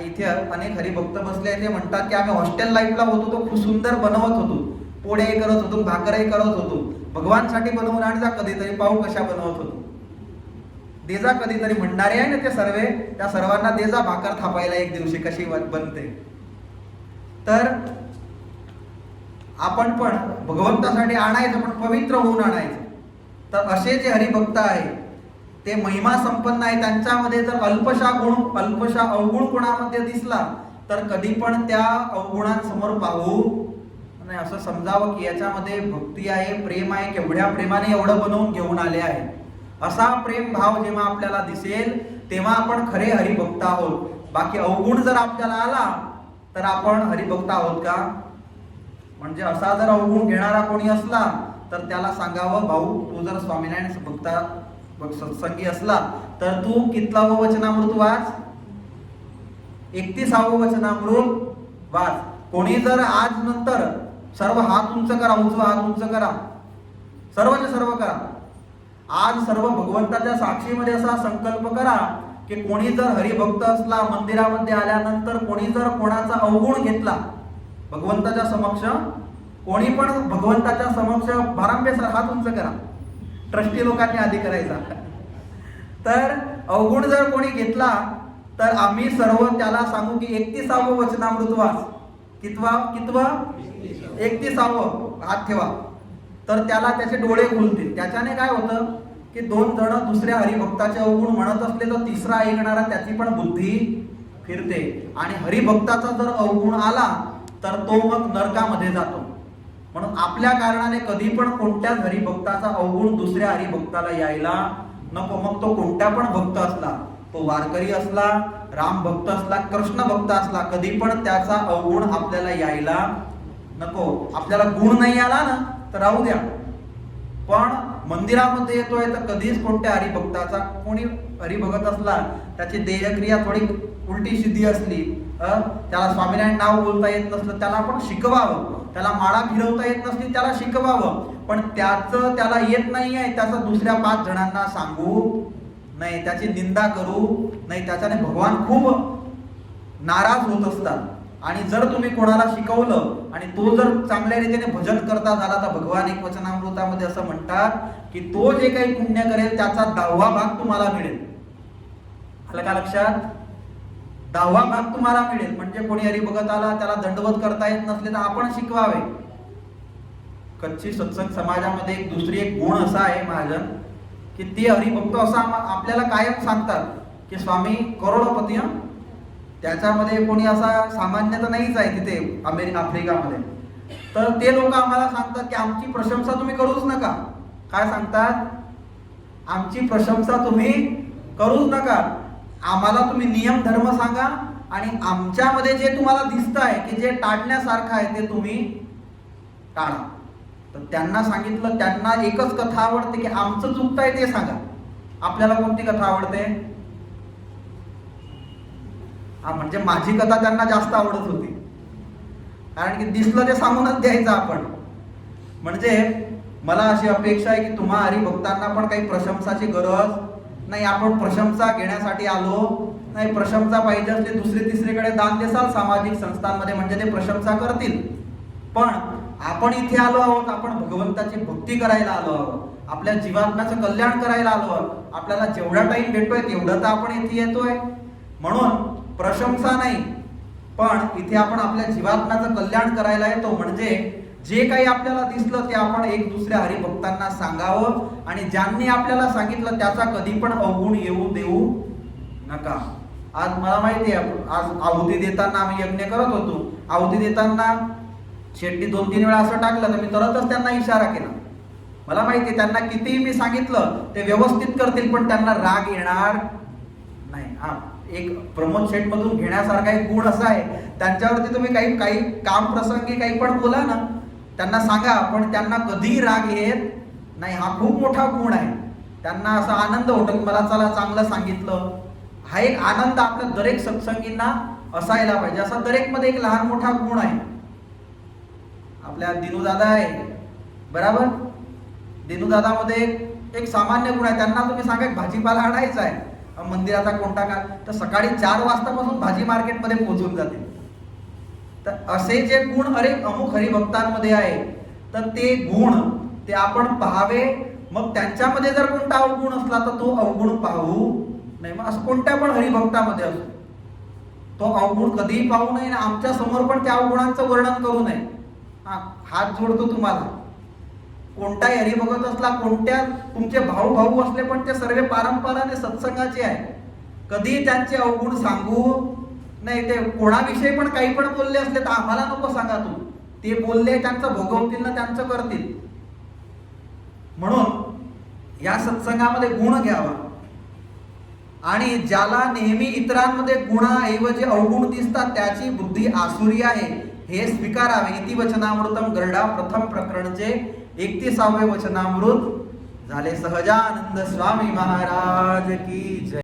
इथे अनेक हरिभक्त बसले ते म्हणतात की आम्ही हॉस्टेल लाईफला होतो तो खूप सुंदर बनवत होतो, पोळ्याही करत होतो, भाकरही करत होतो, भगवानसाठी बनवून आणि जा कधीतरी पाहू कशा बनवत होतो, देजा कधीतरी म्हणणारे आहे ना ते सर्व, त्या सर्वांना देजा भाकर थापायला एक दिवशी कशी बनते. तर आपण पण भगवंतासाठी आणायचं, पण पवित्र होऊन आणायचं. तर असे जे हरिभक्त आहे ते महिमा संपन्न आहे, त्यांच्यामध्ये जर अल्पशा अवगुण कोणामध्ये दिसला तर कधी पण त्या अवगुणांसमोर पाहू नाही, असं समजावं की याच्यामध्ये भक्ती आहे, प्रेम आहे, केवढ्या प्रेमाने एवढं बनवून घेऊन आले आहे. असा प्रेम भाव जेव्हा आपल्याला दिसेल तेव्हा आपण खरे हरिभक्त आहोत. बाकी अवगुण जर आपल्याला आला तर आपण हरिभक्त आहोत का? म्हणजे असा जर अवगुण घेणारा कोणी असला तर त्याला सांगावं, भाऊ तू जर स्वामीनारायण भक्ता सत्संगी असला तर तू कितलावं वचनामृत वाच, 31वं वचनामृत वाच. कोणी जर आज नंतर सर्व हात उंच करा, उजवा हात उंच करा, सर्वचे सर्व करा. आज सर्व भगवंताच्या साक्षीमध्ये असा संकल्प करा की कोणी जर हरिभक्त असला, मंदिरामध्ये आल्यानंतर कोणी जर कोणाचा अवगुण घेतला भगवंताच्या समक्ष, कोणी पण भगवंताच्या समक्ष भारांबेसर हात उंच करा, ट्रस्टी लोकांनी आधी करायचा. तर अवगुण जर कोणी घेतला तर आम्ही सर्व त्याला सांगू की 31वं वचनामृत वाच. कितवं 31वं हात ठेवा. तर त्याला त्याचे डोळे खुलतील. त्याच्याने काय होतं की 2 जण दुसऱ्या हरिभक्ताचे अवगुण म्हणत असले तर तिसरा ऐकणारा त्याची पण बुद्धी फिरते. आणि हरिभक्ताचा जर अवगुण आला तर तो मग नरकामध्ये जातो. म्हणून आपल्या कारणाने कधी पण कोणत्याच हरिभक्ताचा अवगुण दुसऱ्या हरिभक्ताला यायला नको. मग तो कोणत्या पण भक्त असला, तो वारकरी असला, राम भक्त असला, कृष्ण भक्त असला, कधी पण त्याचा अवगुण आपल्याला यायला नको. आपल्याला गुण नाही आला ना तर राहू द्या, पण मंदिरामध्ये येतोय तर कधीच कोणत्या हरिभक्ताचा, कोणी हरिभगत असला त्याची देहक्रिया थोडी उलटी सिद्धी असली, त्याला स्वामीनारायण नाव बोलता येत नसलं त्याला आपण शिकवावं, त्याला माळा फिरवता येत नसली त्याला शिकवावं. पण त्याला येत नाही आहे त्याचं दुसऱ्या 5 जणांना सांगू नाही, त्याची निंदा करू नाही. त्याच्याने भगवान खूप नाराज होत असतात. आणि जर तुम्ही कोणाला शिकवलं आणि तो जर चांगल्या रीतीने भजन करता झाला तर भगवान एक वचनामृतामध्ये असं म्हणतात की तो जे काही पुण्य करेल त्याचा 10वा भाग तुम्हाला मिळेल. आलं का लक्षात? 10वा भाग तुम्हाला मिळेल. म्हणजे कोणी हरिभगत आला त्याला दंडवत करता येत नसले तर आपण शिकवावे. कच्ची सत्संग समाजामध्ये दुसरी एक गुण असा आहे महाजन की ते हरिभक्त असा आपल्याला कायम सांगतात की स्वामी करोडपती, त्याच्यामध्ये कोणी असा सामान्य तर नाहीच आहे तिथे आफ्रिकामध्ये. तर ते लोक आम्हाला सांगतात की आमची प्रशंसा तुम्ही करूच नका. काय सांगतात? आमची प्रशंसा तुम्ही करूच नका, आम्हाला तुम्ही नियम धर्म सांगा आणि आमच्यामध्ये जे तुम्हाला दिसत आहे की जे टाळण्यासारखं आहे ते तुम्ही टाळा. तर त्यांना सांगितलं, त्यांना एकच कथा आवडते की आमचं चुकत आहे ते सांगा. आपल्याला कोणती कथा आवडते? म्हणजे माझी कथा त्यांना जास्त आवडत होती, कारण की दिसलं ते सांगूनच द्यायचं आपण. म्हणजे मला अशी अपेक्षा आहे की तुम्हा हरिभक्तांना पण काही प्रशंसाची गरज नाही. आपण प्रशंसा घेण्यासाठी आलो नाही. प्रशंसा पाहिजे असले दुसरे तिसरीकडे दान देसाल सामाजिक संस्थांमध्ये, म्हणजे ते प्रशंसा करतील. पण आपण इथे आलो आहोत, आपण भगवंताची भक्ती करायला आलो आहोत, आपल्या जीवात्म्याचं कल्याण करायला आलो आहोत. आपल्याला जेवढा टाइम भेटतोय तेवढं तर आपण इथे येतोय. म्हणून प्रशंसा नाही, पण इथे आपण आपल्या जीवात्म्याचं कल्याण करायला येतो. म्हणजे जे काही आपल्याला दिसलं ते आपण एक दुसऱ्या हरिभक्तांना सांगावं. आणि ज्यांनी आपल्याला सांगितलं त्याचा कधी पण अवगुण येऊ देऊ नका. आज मला माहिती आहे, आज आहुती देताना आम्ही यज्ञ करत होतो. आहुती देताना शेट्टी 2-3 वेळा असं टाकलं तर मी तरतच त्यांना इशारा केला. मला माहिती आहे त्यांना कितीही मी सांगितलं ते व्यवस्थित करतील, पण त्यांना राग येणार नाही. एक प्रमोद शेठ मधून घेण्यासारखा एक गुण असा आहे, त्यांच्यावरती तुम्ही काही काम प्रसंगी काही पण बोला ना, त्यांना सांगा, पण त्यांना कधी राग येत नाही. हा खूप मोठा गुण आहे. त्यांना असा आनंद होतो की मला चला चांगलं सांगितलं. हा एक आनंद आपल्या दरेक सत्संगींना असायला पाहिजे. असा दरेक मध्ये एक लहान मोठा गुण आहे. आपल्या दिनूदादा आहे बरोबर, दिनूदादामध्ये एक सामान्य गुण आहे. त्यांना तुम्ही सांगा भाजीपाला आणायचा आहे मंदिराचा कोणता काळ, तर सकाळी 4 वाजतापासून भाजी मार्केटमध्ये पोहोचून जाते. तर असे जे गुण अमुक हरिभक्तांमध्ये आहे, तर ते गुण ते आपण पाहावे. मग त्यांच्यामध्ये जर कोणता अवगुण असला तर तो अवगुण पाहू नाही. मग असं कोणत्या पण हरिभक्तामध्ये असो तो अवगुण कधीही पाहू नये ना आमच्या समोर पण त्या अवगुणांचं वर्णन करू नये. हात जोडतो तुम्हाला. कोणताही हरिभगत असला, कोणत्या तुमचे भाऊ असले, पण ते सर्व पारंपराने सत्संगाचे आहे. कधी त्यांचे अवगुण सांगू नाही. ते कोणाविषयी पण काही पण बोलले असले तर आम्हाला नको सांगा. ते बोलले त्यांचं भोगवतील ना, त्यांचं करतील. म्हणून या सत्संगामध्ये गुण घ्यावा. आणि ज्याला नेहमी इतरांमध्ये गुणाऐवजी अवगुण दिसतात त्याची बुद्धी आसुरी आहे हे स्वीकारावे. इति वचनामृतम गरडा प्रथम प्रकरणचे 31वे वचनामृत झाले. सहजानंद स्वामी महाराज की जय.